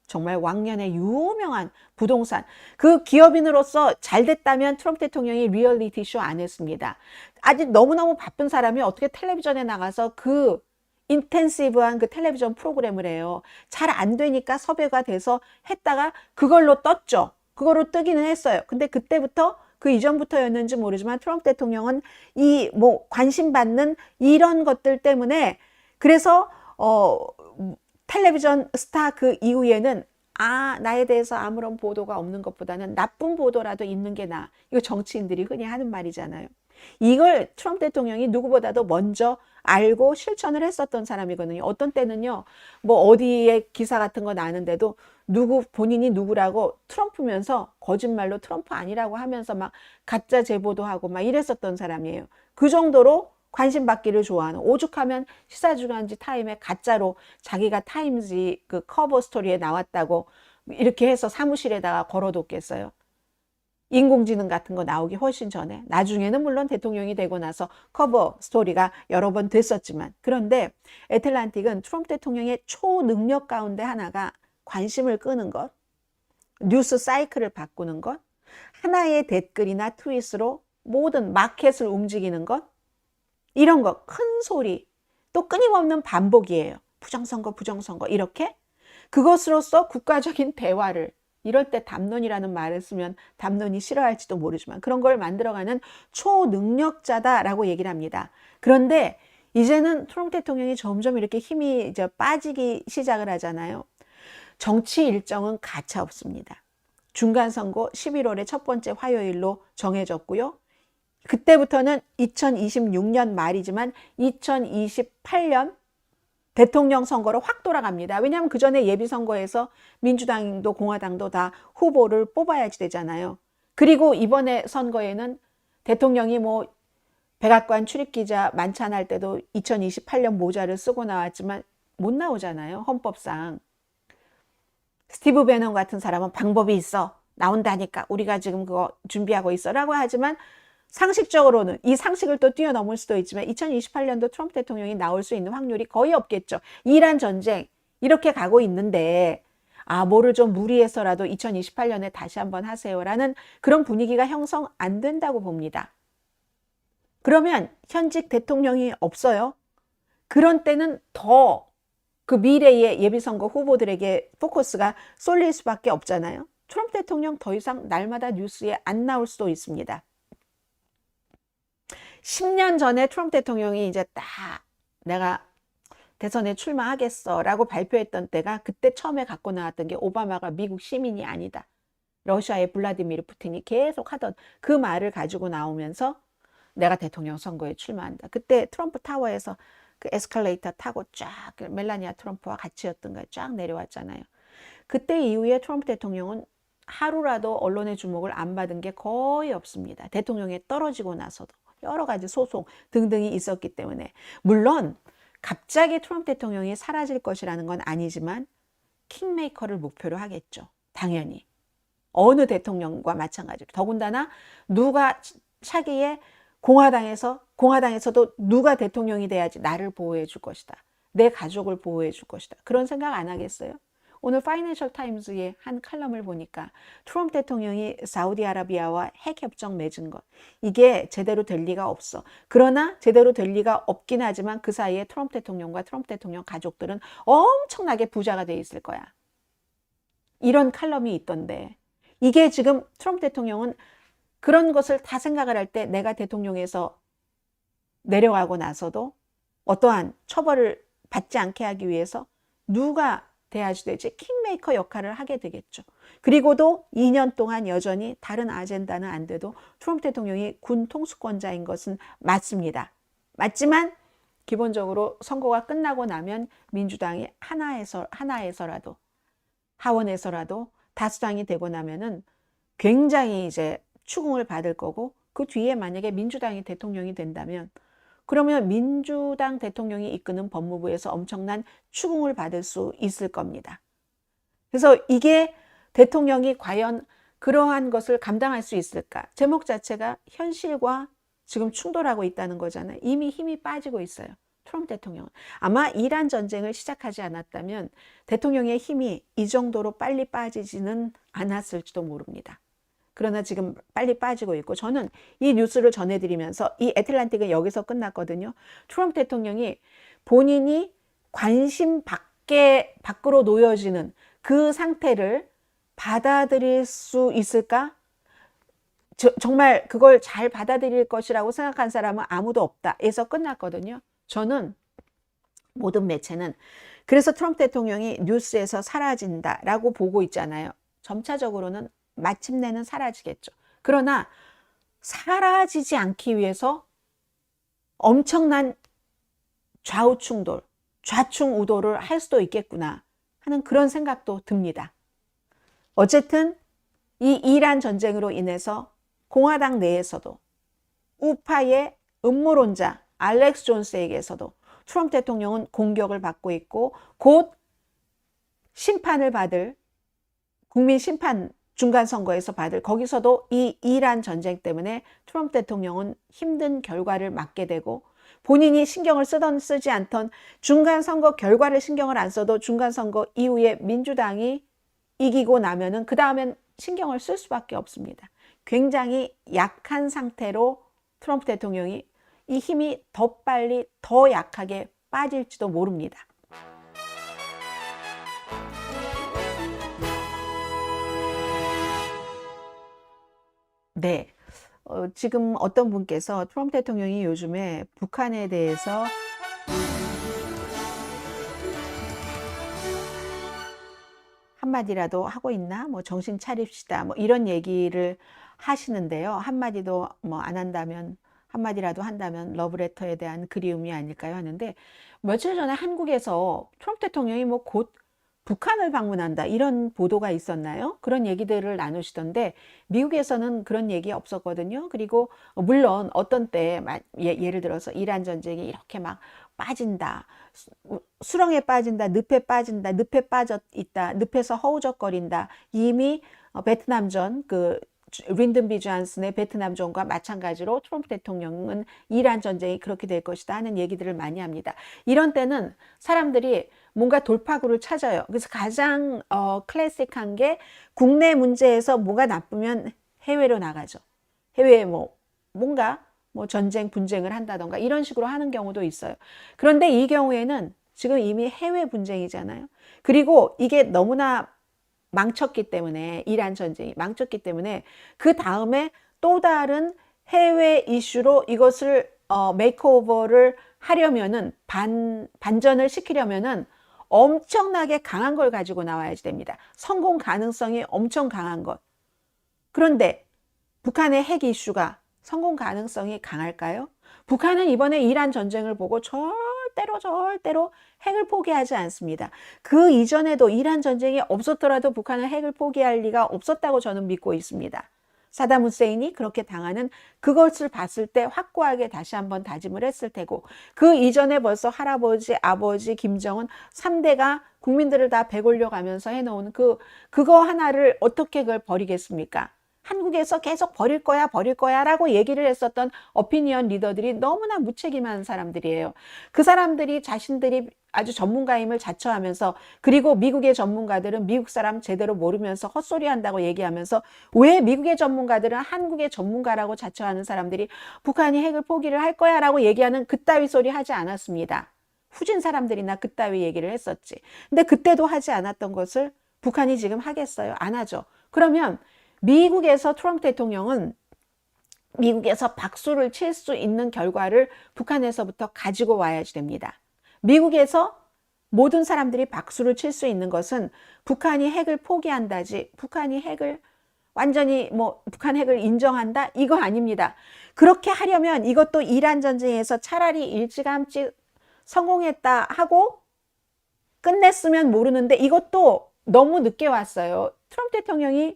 정말 왕년에 유명한 부동산 그 기업인으로서 잘 됐다면 트럼프 대통령이 리얼리티 쇼 안 했습니다. 아직 너무너무 바쁜 사람이 어떻게 텔레비전에 나가서 그 인텐시브한 그 텔레비전 프로그램을 해요. 잘 안 되니까 섭외가 돼서 했다가 그걸로 떴죠. 그걸로 뜨기는 했어요. 근데 그때부터 그 이전부터였는지 모르지만 트럼프 대통령은 이 뭐 관심 받는 이런 것들 때문에 그래서 텔레비전 스타 그 이후에는 나에 대해서 아무런 보도가 없는 것보다는 나쁜 보도라도 있는 게 나아. 이거 정치인들이 흔히 하는 말이잖아요. 이걸 트럼프 대통령이 누구보다도 먼저 알고 실천을 했었던 사람이거든요. 어떤 때는요, 뭐 어디에 기사 같은 거 나는데도 본인이 누구라고 트럼프면서 거짓말로 트럼프 아니라고 하면서 막 가짜 제보도 하고 막 이랬었던 사람이에요. 그 정도로 관심 받기를 좋아하는 오죽하면 시사주간지 타임에 가짜로 자기가 타임지 그 커버 스토리에 나왔다고 이렇게 해서 사무실에다가 걸어뒀겠어요. 인공지능 같은 거 나오기 훨씬 전에 나중에는 물론 대통령이 되고 나서 커버 스토리가 여러 번 됐었지만 그런데 애틀란틱은 트럼프 대통령의 초능력 가운데 하나가 관심을 끄는 것, 뉴스 사이클을 바꾸는 것, 하나의 댓글이나 트윗으로 모든 마켓을 움직이는 것 이런 거, 큰 소리, 또 끊임없는 반복이에요. 부정선거 이렇게 그것으로써 국가적인 대화를 이럴 때 담론이라는 말을 쓰면 담론이 싫어할지도 모르지만 그런 걸 만들어가는 초능력자다라고 얘기를 합니다. 그런데 이제는 트럼프 대통령이 점점 이렇게 힘이 이제 빠지기 시작을 하잖아요. 정치 일정은 가차 없습니다. 중간선거 11월의 첫 번째 화요일로 정해졌고요. 그때부터는 2026년 말이지만 2028년 대통령 선거로 확 돌아갑니다. 왜냐하면 그 전에 예비선거에서 민주당도 공화당도 다 후보를 뽑아야지 되잖아요. 그리고 이번에 선거에는 대통령이 뭐 백악관 출입기자 만찬할 때도 2028년 모자를 쓰고 나왔지만 못 나오잖아요. 헌법상. 스티브 배넌 같은 사람은 방법이 있어. 나온다니까. 우리가 지금 그거 준비하고 있어. 라고 하지만 상식적으로는 이 상식을 또 뛰어넘을 수도 있지만 2028년도 트럼프 대통령이 나올 수 있는 확률이 거의 없겠죠. 이란 전쟁 이렇게 가고 있는데 뭐를 좀 무리해서라도 2028년에 다시 한번 하세요라는 그런 분위기가 형성 안 된다고 봅니다. 그러면 현직 대통령이 없어요. 그런 때는 더 그 미래의 예비선거 후보들에게 포커스가 쏠릴 수밖에 없잖아요. 트럼프 대통령 더 이상 날마다 뉴스에 안 나올 수도 있습니다. 10년 전에 트럼프 대통령이 이제 딱 내가 대선에 출마하겠어 라고 발표했던 때가 그때 처음에 갖고 나왔던 게 오바마가 미국 시민이 아니다. 러시아의 블라디미르 푸틴이 계속 하던 그 말을 가지고 나오면서 내가 대통령 선거에 출마한다. 그때 트럼프 타워에서 그 에스컬레이터 타고 쫙 멜라니아 트럼프와 같이였던가 쫙 내려왔잖아요. 그때 이후에 트럼프 대통령은 하루라도 언론의 주목을 안 받은 게 거의 없습니다. 대통령에 떨어지고 나서도 여러 가지 소송 등등이 있었기 때문에 물론 갑자기 트럼프 대통령이 사라질 것이라는 건 아니지만 킹메이커를 목표로 하겠죠. 당연히. 어느 대통령과 마찬가지로. 더군다나 누가 차기에 공화당에서도 누가 대통령이 돼야지 나를 보호해 줄 것이다. 내 가족을 보호해 줄 것이다. 그런 생각 안 하겠어요? 오늘 파이낸셜 타임즈의 한 칼럼을 보니까 트럼프 대통령이 사우디아라비아와 핵협정 맺은 것, 이게 제대로 될 리가 없어. 그러나 제대로 될 리가 없긴 하지만 그 사이에 트럼프 대통령과 트럼프 대통령 가족들은 엄청나게 부자가 돼 있을 거야. 이런 칼럼이 있던데, 이게 지금 트럼프 대통령은 그런 것을 다 생각을 할 때 내가 대통령에서 내려가고 나서도 어떠한 처벌을 받지 않게 하기 위해서 누가 돼야지 되지? 킹메이커 역할을 하게 되겠죠. 그리고도 2년 동안 여전히 다른 아젠다는 안 돼도 트럼프 대통령이 군 통수권자인 것은 맞습니다. 맞지만 기본적으로 선거가 끝나고 나면 민주당이 하나에서라도 하원에서라도 다수당이 되고 나면은 굉장히 이제 추궁을 받을 거고, 그 뒤에 만약에 민주당이 대통령이 된다면 그러면 민주당 대통령이 이끄는 법무부에서 엄청난 추궁을 받을 수 있을 겁니다. 그래서 이게 대통령이 과연 그러한 것을 감당할 수 있을까? 제목 자체가 현실과 지금 충돌하고 있다는 거잖아요. 이미 힘이 빠지고 있어요. 트럼프 대통령은. 아마 이란 전쟁을 시작하지 않았다면 대통령의 힘이 이 정도로 빨리 빠지지는 않았을지도 모릅니다. 그러나 지금 빨리 빠지고 있고, 저는 이 뉴스를 전해드리면서 이 애틀란틱은 여기서 끝났거든요. 트럼프 대통령이 본인이 관심 밖으로 놓여지는 그 상태를 받아들일 수 있을까? 정말 그걸 잘 받아들일 것이라고 생각한 사람은 아무도 없다. 에서 끝났거든요. 저는 모든 매체는 그래서 트럼프 대통령이 뉴스에서 사라진다라고 보고 있잖아요. 점차적으로는 마침내는 사라지겠죠. 그러나 사라지지 않기 위해서 엄청난 좌우 충돌, 좌충우돌을 할 수도 있겠구나 하는 그런 생각도 듭니다. 어쨌든 이 이란 전쟁으로 인해서 공화당 내에서도 우파의 음모론자 알렉스 존스에게서도 트럼프 대통령은 공격을 받고 있고, 곧 심판을 받을 국민 심판 중간선거에서 받을, 거기서도 이 이란 전쟁 때문에 트럼프 대통령은 힘든 결과를 맞게 되고, 본인이 신경을 쓰던 쓰지 않던 중간선거 결과를 신경을 안 써도 중간선거 이후에 민주당이 이기고 나면은 그 다음엔 신경을 쓸 수밖에 없습니다. 굉장히 약한 상태로 트럼프 대통령이 이 힘이 더 빨리 더 약하게 빠질지도 모릅니다. 네. 지금 어떤 분께서 트럼프 대통령이 요즘에 북한에 대해서 한마디라도 하고 있나? 뭐 정신 차립시다. 뭐 이런 얘기를 하시는데요. 한마디도 뭐 안 한다면, 한마디라도 한다면 러브레터에 대한 그리움이 아닐까요? 하는데, 며칠 전에 한국에서 트럼프 대통령이 뭐 곧 북한을 방문한다 이런 보도가 있었나요? 그런 얘기들을 나누시던데 미국에서는 그런 얘기 없었거든요. 그리고 물론 어떤 때 예를 들어서 이란 전쟁이 이렇게 막 빠진다, 수렁에 빠진다, 늪에 빠진다, 늪에 빠져 있다, 늪에서 허우적거린다. 이미 베트남전 린든 B 존슨의 베트남전과 마찬가지로 트럼프 대통령은 이란 전쟁이 그렇게 될 것이다 하는 얘기들을 많이 합니다. 이런 때는 사람들이 뭔가 돌파구를 찾아요. 그래서 가장 클래식한 게 국내 문제에서 뭐가 나쁘면 해외로 나가죠. 해외에 뭔가 전쟁, 분쟁을 한다던가 이런 식으로 하는 경우도 있어요. 그런데 이 경우에는 지금 이미 해외 분쟁이잖아요. 그리고 이게 너무나 망쳤기 때문에, 이란 전쟁이 망쳤기 때문에 그 다음에 또 다른 해외 이슈로 이것을 메이크오버를 하려면은, 반전을 시키려면은 엄청나게 강한 걸 가지고 나와야지 됩니다. 성공 가능성이 엄청 강한 것. 그런데 북한의 핵 이슈가 성공 가능성이 강할까요? 북한은 이번에 이란 전쟁을 보고 절대로 핵을 포기하지 않습니다. 그 이전에도 이란 전쟁이 없었더라도 북한은 핵을 포기할 리가 없었다고 저는 믿고 있습니다. 사담 후세인이 그렇게 당하는 그것을 봤을 때 확고하게 다시 한번 다짐을 했을 테고, 그 이전에 벌써 할아버지, 아버지, 김정은 3대가 국민들을 다 배골려 가면서 해놓은 그거 하나를 어떻게 그걸 버리겠습니까? 한국에서 계속 버릴 거야 라고 얘기를 했었던 어피니언 리더들이 너무나 무책임한 사람들이에요. 그 사람들이 자신들이 아주 전문가임을 자처하면서, 그리고 미국의 전문가들은 미국 사람 제대로 모르면서 헛소리 한다고 얘기하면서, 왜 미국의 전문가들은 한국의 전문가라고 자처하는 사람들이 북한이 핵을 포기를 할 거야 라고 얘기하는 그따위 소리 하지 않았습니다. 후진 사람들이나 그따위 얘기를 했었지. 근데 그때도 하지 않았던 것을 북한이 지금 하겠어요? 안 하죠. 그러면 미국에서 트럼프 대통령은 미국에서 박수를 칠 수 있는 결과를 북한에서부터 가지고 와야지 됩니다. 미국에서 모든 사람들이 박수를 칠 수 있는 것은 북한이 핵을 포기한다지, 북한이 핵을 완전히 북한 핵을 인정한다? 이거 아닙니다. 그렇게 하려면 이것도 이란 전쟁에서 차라리 일찌감치 성공했다 하고 끝냈으면 모르는데, 이것도 너무 늦게 왔어요. 트럼프 대통령이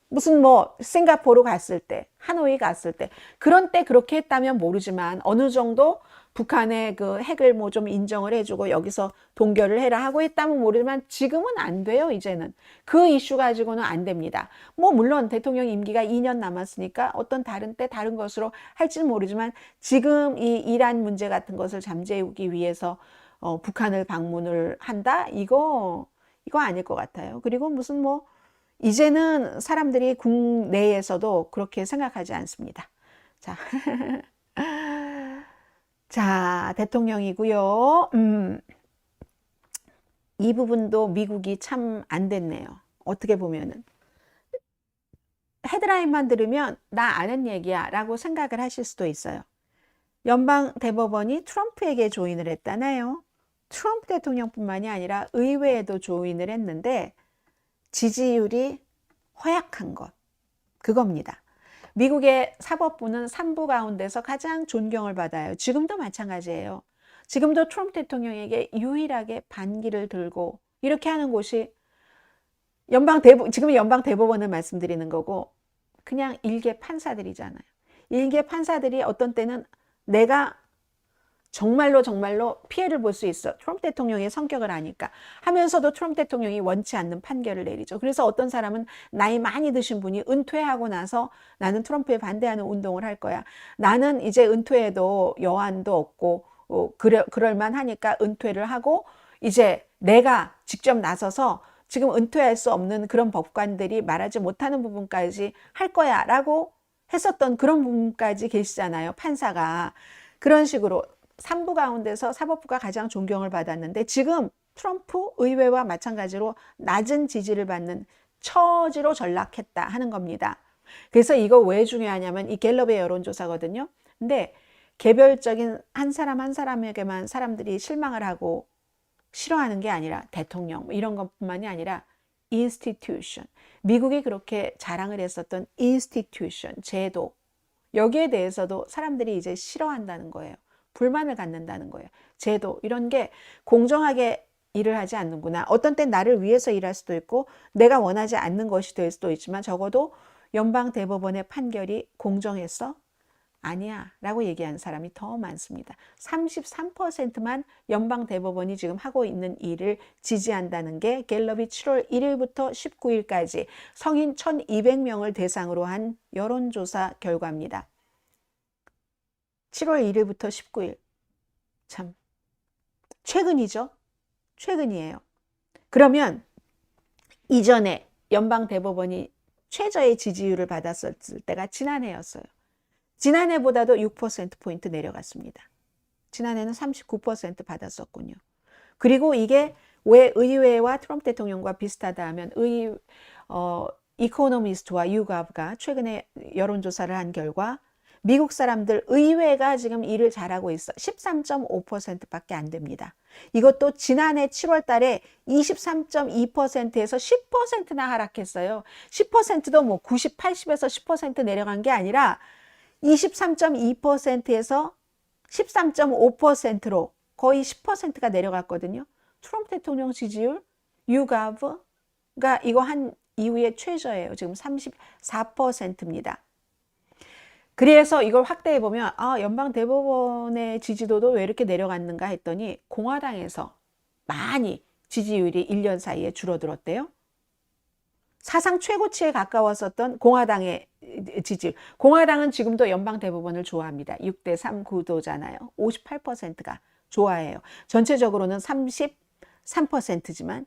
무슨 싱가포르 갔을 때, 하노이 갔을 때, 그런 때 그렇게 했다면 모르지만, 어느 정도 북한의 그 핵을 좀 인정을 해주고 여기서 동결을 해라 하고 했다면 모르지만, 지금은 안 돼요. 이제는 그 이슈 가지고는 안 됩니다. 물론 대통령 임기가 2년 남았으니까 어떤 다른 때 다른 것으로 할지는 모르지만, 지금 이 이란 문제 같은 것을 잠재우기 위해서 북한을 방문을 한다? 이거 아닐 것 같아요. 그리고 무슨 이제는 사람들이 국내에서도 그렇게 생각하지 않습니다. 자, 자, 대통령이고요. 이 부분도 미국이 참 안 됐네요. 어떻게 보면은. 헤드라인만 들으면 나 아는 얘기야 라고 생각을 하실 수도 있어요. 연방 대법원이 트럼프에게 조인을 했다나요? 트럼프 대통령뿐만이 아니라 의회에도 조인을 했는데 지지율이 허약한 것, 그겁니다. 미국의 사법부는 3부 가운데서 가장 존경을 받아요. 지금도 마찬가지예요. 지금도 트럼프 대통령에게 유일하게 반기를 들고 이렇게 하는 곳이 지금의 연방 대법원을 말씀드리는 거고, 그냥 일개 판사들이잖아요. 일개 판사들이 어떤 때는 내가 정말로 피해를 볼 수 있어, 트럼프 대통령의 성격을 아니까 하면서도 트럼프 대통령이 원치 않는 판결을 내리죠. 그래서 어떤 사람은 나이 많이 드신 분이 은퇴하고 나서 나는 트럼프에 반대하는 운동을 할 거야. 나는 이제 은퇴해도 여한도 없고 그럴만 하니까 은퇴를 하고 이제 내가 직접 나서서 지금 은퇴할 수 없는 그런 법관들이 말하지 못하는 부분까지 할 거야 라고 했었던 그런 부분까지 계시잖아요. 판사가. 그런 식으로 3부 가운데서 사법부가 가장 존경을 받았는데, 지금 트럼프 의회와 마찬가지로 낮은 지지를 받는 처지로 전락했다 하는 겁니다. 그래서 이거 왜 중요하냐면 이 갤럽의 여론조사거든요. 근데 개별적인 한 사람 한 사람에게만 사람들이 실망을 하고 싫어하는 게 아니라 대통령 이런 것뿐만이 아니라 institution, 미국이 그렇게 자랑을 했었던 institution, 제도, 여기에 대해서도 사람들이 이제 싫어한다는 거예요. 불만을 갖는다는 거예요. 제도 이런 게 공정하게 일을 하지 않는구나. 어떤 때 나를 위해서 일할 수도 있고 내가 원하지 않는 것이 될 수도 있지만, 적어도 연방 대법원의 판결이 공정했어? 아니야 라고 얘기하는 사람이 더 많습니다. 33%만 연방 대법원이 지금 하고 있는 일을 지지한다는 게 갤럽이 7월 1일부터 19일까지 성인 1200명을 대상으로 한 여론조사 결과입니다. 7월 1일부터 19일. 참 최근이죠. 최근이에요. 그러면 이전에 연방 대법원이 최저의 지지율을 받았을 때가 지난해였어요. 지난해보다도 6%포인트 내려갔습니다. 지난해는 39% 받았었군요. 그리고 이게 왜 의회와 트럼프 대통령과 비슷하다 하면 이코노미스트와 유갑가 최근에 여론조사를 한 결과 미국 사람들 의회가 지금 일을 잘하고 있어. 13.5%밖에 안 됩니다. 이것도 지난해 7월 달에 23.2%에서 10%나 하락했어요. 10%도 90, 80에서 10% 내려간 게 아니라 23.2%에서 13.5%로 거의 10%가 내려갔거든요. 트럼프 대통령 지지율, 유가브가 이거 한 이후에 최저예요. 지금 34%입니다. 그래서 이걸 확대해 보면 연방 대법원의 지지도도 왜 이렇게 내려갔는가 했더니 공화당에서 많이 지지율이 1년 사이에 줄어들었대요. 사상 최고치에 가까웠었던 공화당의 지지율. 공화당은 지금도 연방 대법원을 좋아합니다. 6대3 구도잖아요. 58%가 좋아해요. 전체적으로는 33%지만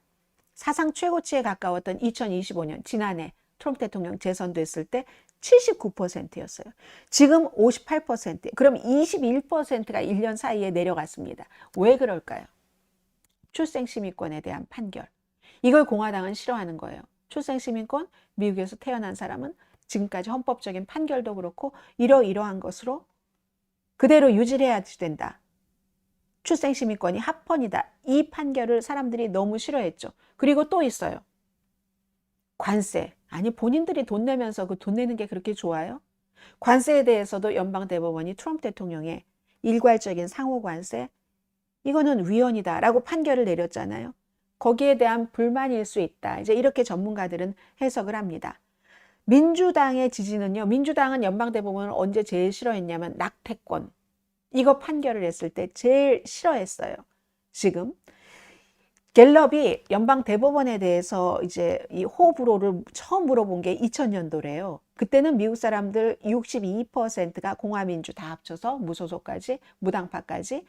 사상 최고치에 가까웠던 2025년 지난해 트럼프 대통령 재선됐을 때 79%였어요. 지금 58%. 그럼 21%가 1년 사이에 내려갔습니다. 왜 그럴까요? 출생시민권에 대한 판결. 이걸 공화당은 싫어하는 거예요. 출생시민권, 미국에서 태어난 사람은 지금까지 헌법적인 판결도 그렇고 이러이러한 것으로 그대로 유지를 해야 된다. 출생시민권이 합헌이다. 이 판결을 사람들이 너무 싫어했죠. 그리고 또 있어요. 관세. 아니 본인들이 돈 내면서 그 돈 내는 게 그렇게 좋아요? 관세에 대해서도 연방대법원이 트럼프 대통령의 일괄적인 상호 관세 이거는 위헌이다 라고 판결을 내렸잖아요. 거기에 대한 불만일 수 있다. 이제 이렇게 전문가들은 해석을 합니다. 민주당의 지지는요. 민주당은 연방대법원을 언제 제일 싫어했냐면 낙태권. 이거 판결을 했을 때 제일 싫어했어요. 지금 갤럽이 연방대법원에 대해서 이제 이 호불호를 처음 물어본 게 2000년도래요. 그때는 미국 사람들 62%가 공화민주 다 합쳐서 무소속까지 무당파까지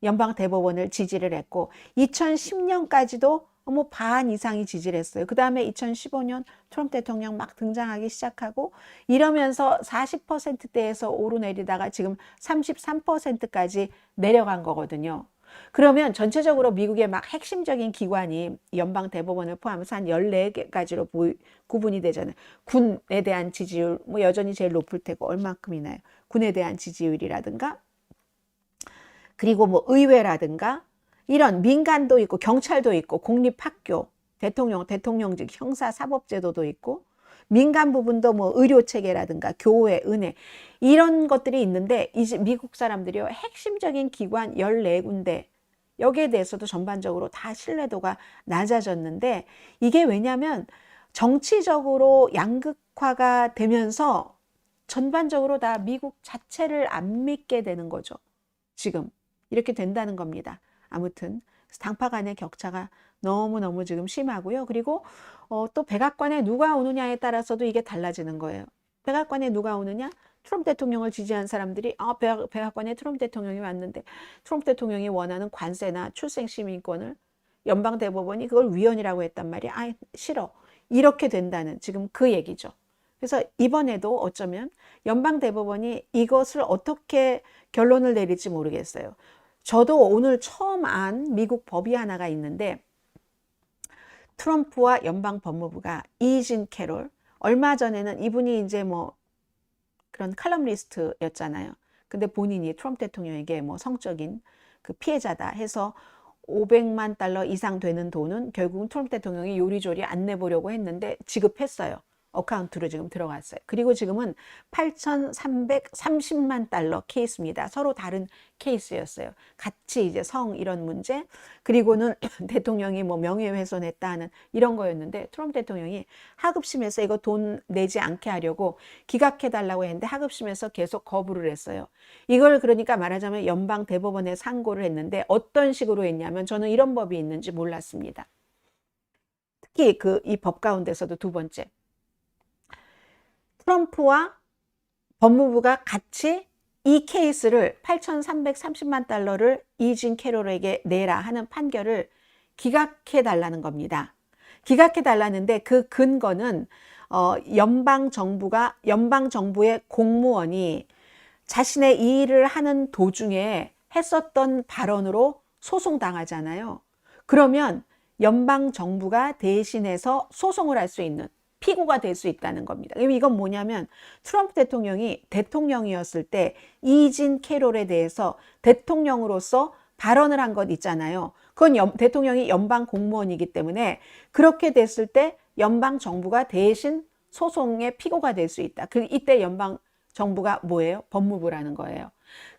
연방대법원을 지지를 했고 2010년까지도 뭐 반 이상이 지지를 했어요. 그 다음에 2015년 트럼프 대통령 막 등장하기 시작하고 이러면서 40%대에서 오르내리다가 지금 33%까지 내려간 거거든요. 그러면 전체적으로 미국의 막 핵심적인 기관이 연방대법원을 포함해서 한 14가지로 구분이 되잖아요. 군에 대한 지지율 뭐 여전히 제일 높을 테고 얼마큼이나요? 군에 대한 지지율이라든가 그리고 뭐 의회라든가 이런 민간도 있고 경찰도 있고 공립학교, 대통령직 형사사법제도도 있고 민간 부분도 뭐 의료체계라든가 교회, 은행 이런 것들이 있는데 이제 미국 사람들이요 핵심적인 기관 14군데 여기에 대해서도 전반적으로 다 신뢰도가 낮아졌는데 이게 왜냐하면 정치적으로 양극화가 되면서 전반적으로 다 미국 자체를 안 믿게 되는 거죠. 지금 이렇게 된다는 겁니다. 아무튼 당파 간의 격차가 너무너무 지금 심하고요. 그리고 또 백악관에 누가 오느냐에 따라서도 이게 달라지는 거예요. 백악관에 누가 오느냐? 트럼프 대통령을 지지한 사람들이 백악관에 트럼프 대통령이 왔는데 트럼프 대통령이 원하는 관세나 출생시민권을 연방대법원이 그걸 위헌이라고 했단 말이야. 싫어. 이렇게 된다는 지금 그 얘기죠. 그래서 이번에도 어쩌면 연방대법원이 이것을 어떻게 결론을 내릴지 모르겠어요. 저도 오늘 처음 안 미국 법이 하나가 있는데 트럼프와 연방법무부가 이진 캐롤 얼마 전에는 이분이 이제 뭐 그런 칼럼니스트였잖아요. 근데 본인이 트럼프 대통령에게 뭐 성적인 그 피해자다 해서 500만 달러 이상 되는 돈은 결국은 트럼프 대통령이 요리조리 안 내보려고 했는데 지급했어요. 어카운트로 지금 들어갔어요. 그리고 지금은 8,330만 달러 케이스입니다. 서로 다른 케이스였어요. 같이 이제 성 이런 문제, 그리고는 대통령이 뭐 명예훼손했다 하는 이런 거였는데 트럼프 대통령이 하급심에서 이거 돈 내지 않게 하려고 기각해달라고 했는데 하급심에서 계속 거부를 했어요. 이걸 그러니까 말하자면 연방 대법원에 상고를 했는데 어떤 식으로 했냐면 저는 이런 법이 있는지 몰랐습니다. 특히 이 법 가운데서도 두 번째. 트럼프와 법무부가 같이 이 케이스를 8,330만 달러를 이진 캐롤에게 내라 하는 판결을 기각해 달라는 겁니다. 기각해 달라는데 그 근거는 연방 정부의 공무원이 자신의 이 일을 하는 도중에 했었던 발언으로 소송당하잖아요. 그러면 연방 정부가 대신해서 소송을 할 수 있는 피고가 될 수 있다는 겁니다. 이건 뭐냐면 트럼프 대통령이 대통령이었을 때 이진 캐롤에 대해서 대통령으로서 발언을 한 것 있잖아요. 그건 대통령이 연방 공무원이기 때문에 그렇게 됐을 때 연방 정부가 대신 소송의 피고가 될 수 있다. 이때 연방 정부가 뭐예요? 법무부라는 거예요.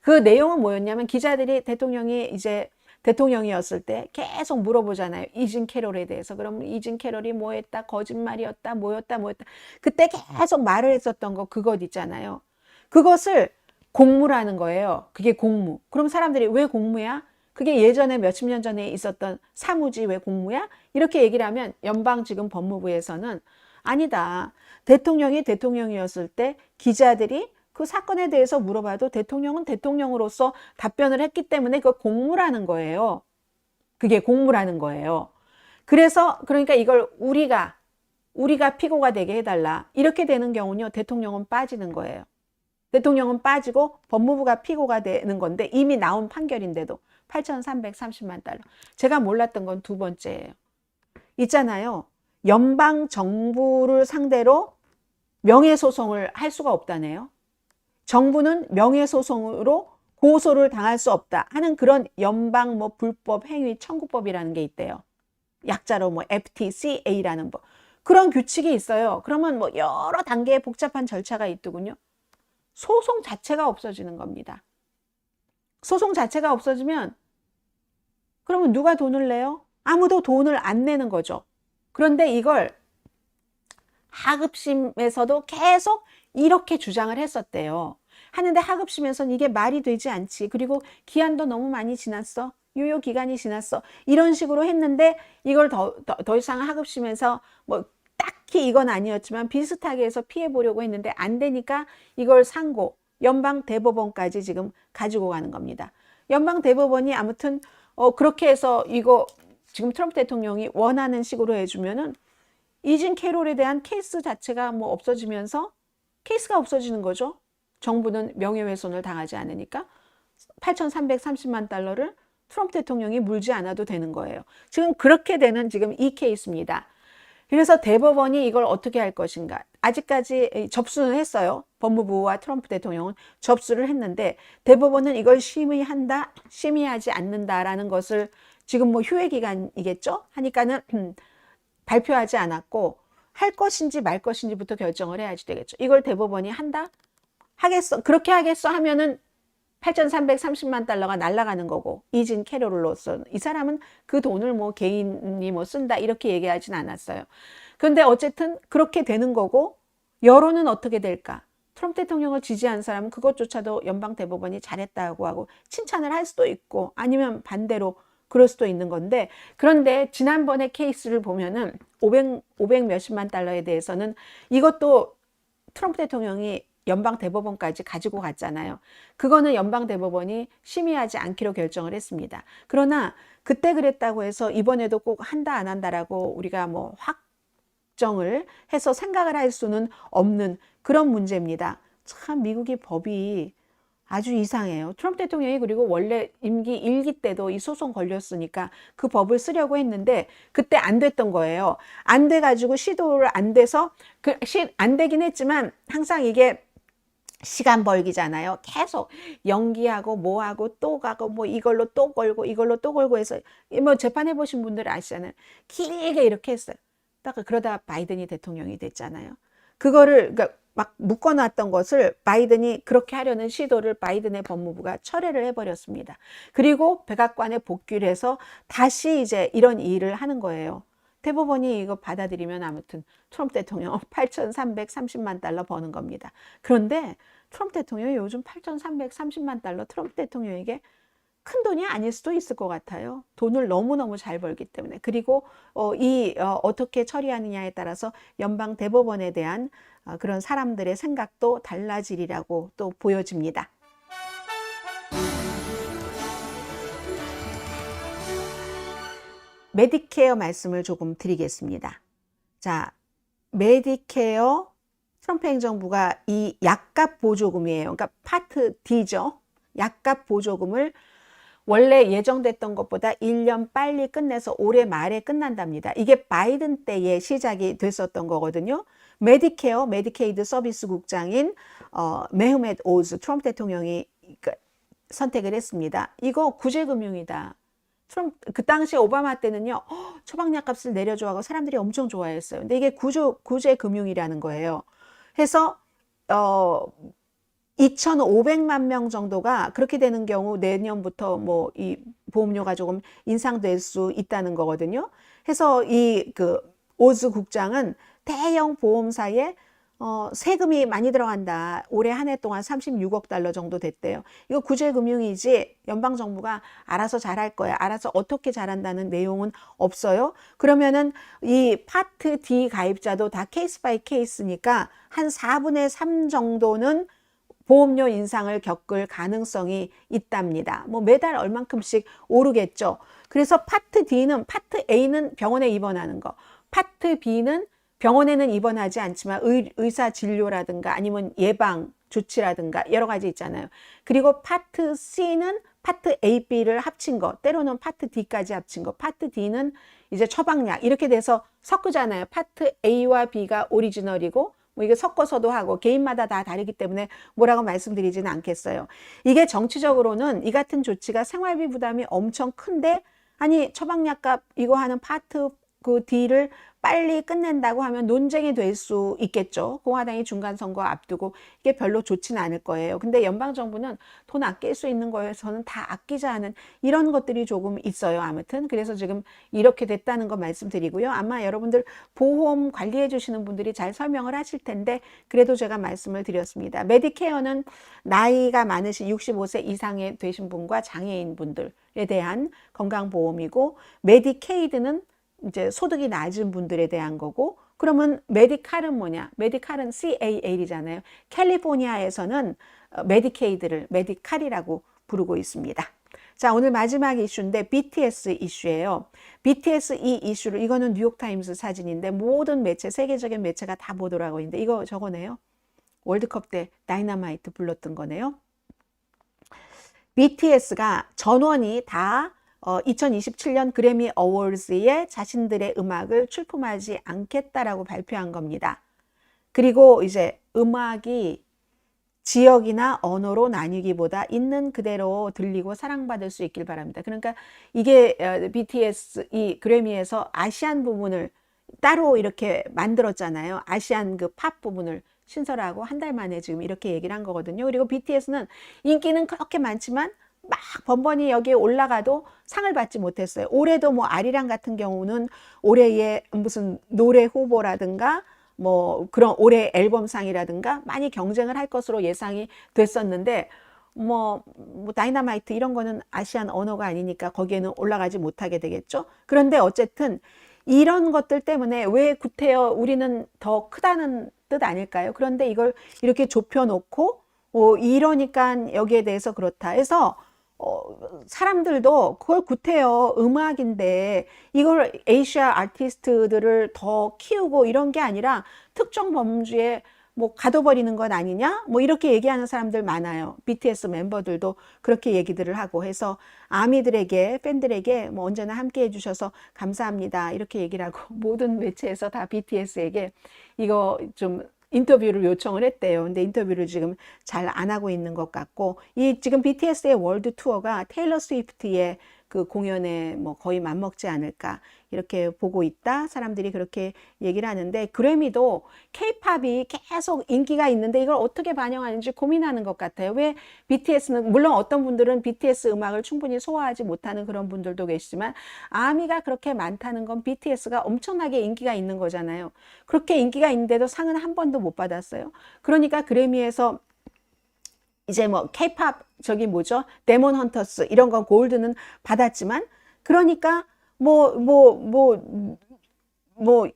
그 내용은 뭐였냐면 기자들이 대통령이 이제 대통령이었을 때 계속 물어보잖아요. 이진 캐롤에 대해서. 그럼 이진 캐롤이 뭐 했다, 거짓말이었다, 뭐였다. 그때 계속 말을 했었던 거 그것 있잖아요. 그것을 공무라는 거예요. 그게 공무. 그럼 사람들이 왜 공무야? 그게 예전에 몇십 년 전에 있었던 사무지 왜 공무야? 이렇게 얘기를 하면 연방 지금 법무부에서는 아니다. 대통령이 대통령이었을 때 기자들이 그 사건에 대해서 물어봐도 대통령은 대통령으로서 답변을 했기 때문에 그거 공무라는 거예요. 그게 공무라는 거예요. 그래서 그러니까 이걸 우리가 피고가 되게 해달라. 이렇게 되는 경우는요. 대통령은 빠지는 거예요. 대통령은 빠지고 법무부가 피고가 되는 건데 이미 나온 판결인데도 8,330만 달러. 제가 몰랐던 건 두 번째예요. 있잖아요. 연방 정부를 상대로 명예소송을 할 수가 없다네요. 정부는 명예소송으로 고소를 당할 수 없다 하는 그런 연방 뭐 불법 행위 청구법이라는 게 있대요. 약자로 뭐 FTCA라는 법. 그런 규칙이 있어요. 그러면 뭐 여러 단계의 복잡한 절차가 있더군요. 소송 자체가 없어지는 겁니다. 소송 자체가 없어지면 그러면 누가 돈을 내요? 아무도 돈을 안 내는 거죠. 그런데 이걸 하급심에서도 계속 이렇게 주장을 했었대요. 하는데 하급심에서는 이게 말이 되지 않지. 그리고 기한도 너무 많이 지났어. 유효 기간이 지났어. 이런 식으로 했는데 이걸 더 이상 하급심에서 뭐 딱히 이건 아니었지만 비슷하게 해서 피해 보려고 했는데 안 되니까 이걸 상고 연방 대법원까지 지금 가지고 가는 겁니다. 연방 대법원이 아무튼 그렇게 해서 이거 지금 트럼프 대통령이 원하는 식으로 해주면은 이진 캐롤에 대한 케이스 자체가 뭐 없어지면서 케이스가 없어지는 거죠. 정부는 명예훼손을 당하지 않으니까 8,330만 달러를 트럼프 대통령이 물지 않아도 되는 거예요. 지금 그렇게 되는 지금 이 케이스입니다. 그래서 대법원이 이걸 어떻게 할 것인가. 아직까지 접수는 했어요. 법무부와 트럼프 대통령은 접수를 했는데 대법원은 이걸 심의한다, 심의하지 않는다라는 것을 지금 뭐 휴회 기간이겠죠? 하니까는 발표하지 않았고 할 것인지 말 것인지부터 결정을 해야지 되겠죠. 이걸 대법원이 한다? 하겠어? 그렇게 하겠어? 하면은 8,330만 달러가 날아가는 거고 이진 캐롤로서 이 사람은 그 돈을 뭐 개인이 뭐 쓴다 이렇게 얘기하진 않았어요. 그런데 어쨌든 그렇게 되는 거고 여론은 어떻게 될까? 트럼프 대통령을 지지한 사람은 그것조차도 연방 대법원이 잘했다고 하고 칭찬을 할 수도 있고 아니면 반대로 그럴 수도 있는 건데 그런데 지난번에 케이스를 보면은 500 몇십만 달러에 대해서는 이것도 트럼프 대통령이 연방 대법원까지 가지고 갔잖아요. 그거는 연방 대법원이 심의하지 않기로 결정을 했습니다. 그러나 그때 그랬다고 해서 이번에도 꼭 한다 안 한다라고 우리가 뭐 확정을 해서 생각을 할 수는 없는 그런 문제입니다. 참 미국의 법이 아주 이상해요. 트럼프 대통령이 그리고 원래 임기 1기 때도 이 소송 걸렸으니까 그 법을 쓰려고 했는데 그때 안 됐던 거예요. 안 돼가지고 시도를 안 돼서 안 되긴 했지만 항상 이게 시간 벌기잖아요. 계속 연기하고 뭐하고 또 가고 뭐 이걸로 또 걸고 이걸로 또 걸고 해서 뭐 재판해 보신 분들 아시잖아요. 길게 이렇게 했어요. 딱 그러다 바이든이 대통령이 됐잖아요. 그거를 그러니까 막 묶어놨던 것을 바이든이 그렇게 하려는 시도를 바이든의 법무부가 철회를 해버렸습니다. 그리고 백악관에 복귀를 해서 다시 이제 이런 일을 하는 거예요. 대법원이 이거 받아들이면 아무튼 트럼프 대통령 8,330만 달러 버는 겁니다. 그런데 트럼프 대통령이 요즘 8,330만 달러 트럼프 대통령에게 큰 돈이 아닐 수도 있을 것 같아요. 돈을 너무너무 잘 벌기 때문에. 그리고 어떻게 처리하느냐에 따라서 연방 대법원에 대한 그런 사람들의 생각도 달라지리라고 또 보여집니다. 메디케어 말씀을 조금 드리겠습니다. 자, 메디케어 트럼프 행정부가 이 약값 보조금이에요. 그러니까 파트 D죠. 약값 보조금을 원래 예정됐던 것보다 1년 빨리 끝내서 올해 말에 끝난답니다. 이게 바이든 때에 시작이 됐었던 거거든요. 메디케어, 메디케이드 서비스 국장인 메흐멧 오즈 트럼프 대통령이 선택을 했습니다. 이거 구제금융이다. 그 당시 오바마 때는요, 처방약값을 내려줘 하고 사람들이 엄청 좋아했어요. 근데 이게 구제금융이라는 거예요. 해서 2,500만 명 정도가 그렇게 되는 경우 내년부터 뭐 이 보험료가 조금 인상될 수 있다는 거거든요. 해서 이 그 오즈 국장은 대형 보험사에 세금이 많이 들어간다. 올해 한 해 동안 36억 달러 정도 됐대요. 이거 구제금융이지 연방정부가 알아서 잘할 거야. 알아서 어떻게 잘한다는 내용은 없어요. 그러면은 이 파트 D 가입자도 다 케이스 바이 케이스니까 한 4분의 3 정도는 보험료 인상을 겪을 가능성이 있답니다. 뭐 매달 얼만큼씩 오르겠죠. 그래서 파트 D는, 파트 A는 병원에 입원하는 거, 파트 B는 병원에는 입원하지 않지만 의사 진료라든가 아니면 예방 조치라든가 여러 가지 있잖아요. 그리고 파트 C는 파트 A, B를 합친 거, 때로는 파트 D까지 합친 거, 파트 D는 이제 처방약 이렇게 돼서 섞으잖아요. 파트 A와 B가 오리지널이고 뭐 이게 섞어서도 하고 개인마다 다 다르기 때문에 뭐라고 말씀드리지는 않겠어요. 이게 정치적으로는 이 같은 조치가 생활비 부담이 엄청 큰데 아니 처방약값 이거 하는 파트 그 D를 빨리 끝낸다고 하면 논쟁이 될 수 있겠죠. 공화당이 중간 선거 앞두고 이게 별로 좋지는 않을 거예요. 근데 연방 정부는 돈 아낄 수 있는 거에서는 다 아끼자 하는 이런 것들이 조금 있어요. 아무튼 그래서 지금 이렇게 됐다는 거 말씀드리고요. 아마 여러분들 보험 관리해 주시는 분들이 잘 설명을 하실 텐데 그래도 제가 말씀을 드렸습니다. 메디케어는 나이가 많으신 65세 이상의 되신 분과 장애인 분들에 대한 건강보험이고 메디케이드는 이제 소득이 낮은 분들에 대한 거고 그러면 메디칼은 뭐냐? 메디칼은 CAL이잖아요. 캘리포니아에서는 메디케이드를 메디칼이라고 부르고 있습니다. 자, 오늘 마지막 이슈인데 BTS 이슈예요. BTS 이 이슈를 이거는 뉴욕타임스 사진인데 모든 매체, 세계적인 매체가 다 보도를 하고 있는데 이거 저거네요. 월드컵 때 다이너마이트 불렀던 거네요. BTS가 전원이 다 2027년 그래미 어워즈에 자신들의 음악을 출품하지 않겠다라고 발표한 겁니다. 그리고 이제 음악이 지역이나 언어로 나뉘기보다 있는 그대로 들리고 사랑받을 수 있길 바랍니다. 그러니까 이게 BTS 이 그래미에서 아시안 부분을 따로 이렇게 만들었잖아요. 아시안 그 팝 부분을 신설하고 한 달 만에 지금 이렇게 얘기를 한 거거든요. 그리고 BTS는 인기는 그렇게 많지만 막 번번이 여기에 올라가도 상을 받지 못했어요. 올해도 뭐 아리랑 같은 경우는 올해의 무슨 노래 후보라든가 뭐 그런 올해 앨범상이라든가 많이 경쟁을 할 것으로 예상이 됐었는데 뭐 다이너마이트 이런 거는 아시안 언어가 아니니까 거기에는 올라가지 못하게 되겠죠. 그런데 어쨌든 이런 것들 때문에 왜 구태여 우리는 더 크다는 뜻 아닐까요? 그런데 이걸 이렇게 좁혀놓고 이러니까 여기에 대해서 그렇다 해서 사람들도 그걸 구태여 음악인데 이걸 아시아 아티스트들을 더 키우고 이런 게 아니라 특정 범주에 뭐 가둬버리는 것 아니냐? 뭐 이렇게 얘기하는 사람들 많아요. BTS 멤버들도 그렇게 얘기들을 하고 해서 아미들에게 팬들에게 뭐 언제나 함께 해주셔서 감사합니다. 이렇게 얘기를 하고 모든 매체에서 다 BTS에게 이거 좀 인터뷰를 요청을 했대요. 근데 인터뷰를 지금 잘 안 하고 있는 것 같고 이 지금 BTS의 월드 투어가 테일러 스위프트의 그 공연에 뭐 거의 맞먹지 않을까 이렇게 보고 있다. 사람들이 그렇게 얘기를 하는데 그래미도 K-팝이 계속 인기가 있는데 이걸 어떻게 반영하는지 고민하는 것 같아요. 왜 BTS는 물론 어떤 분들은 BTS 음악을 충분히 소화하지 못하는 그런 분들도 계시지만 아미가 그렇게 많다는 건 BTS가 엄청나게 인기가 있는 거잖아요. 그렇게 인기가 있는데도 상은 한 번도 못 받았어요. 그러니까 그래미에서 이제 뭐 K-팝 저기 뭐죠? 데몬 헌터스 이런 건 골드는 받았지만 그러니까 뭐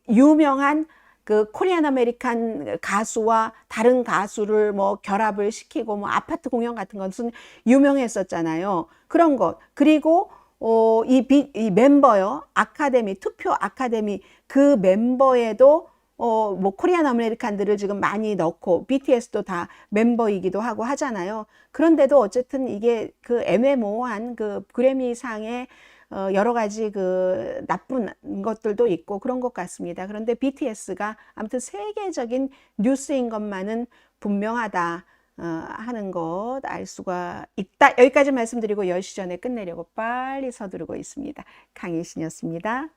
유명한 그 코리안 아메리칸 가수와 다른 가수를 뭐 결합을 시키고 뭐 아파트 공연 같은 것은 유명했었잖아요. 그런 것. 그리고 이 멤버요. 아카데미, 투표 아카데미 그 멤버에도 뭐 코리안 아메리칸들을 지금 많이 넣고 BTS도 다 멤버이기도 하고 하잖아요. 그런데도 어쨌든 이게 그 애매모호한 그 그래미상의 여러 가지 그 나쁜 것들도 있고 그런 것 같습니다. 그런데 BTS가 아무튼 세계적인 뉴스인 것만은 분명하다 하는 것 알 수가 있다. 여기까지 말씀드리고 10시 전에 끝내려고 빨리 서두르고 있습니다. 강희신이었습니다.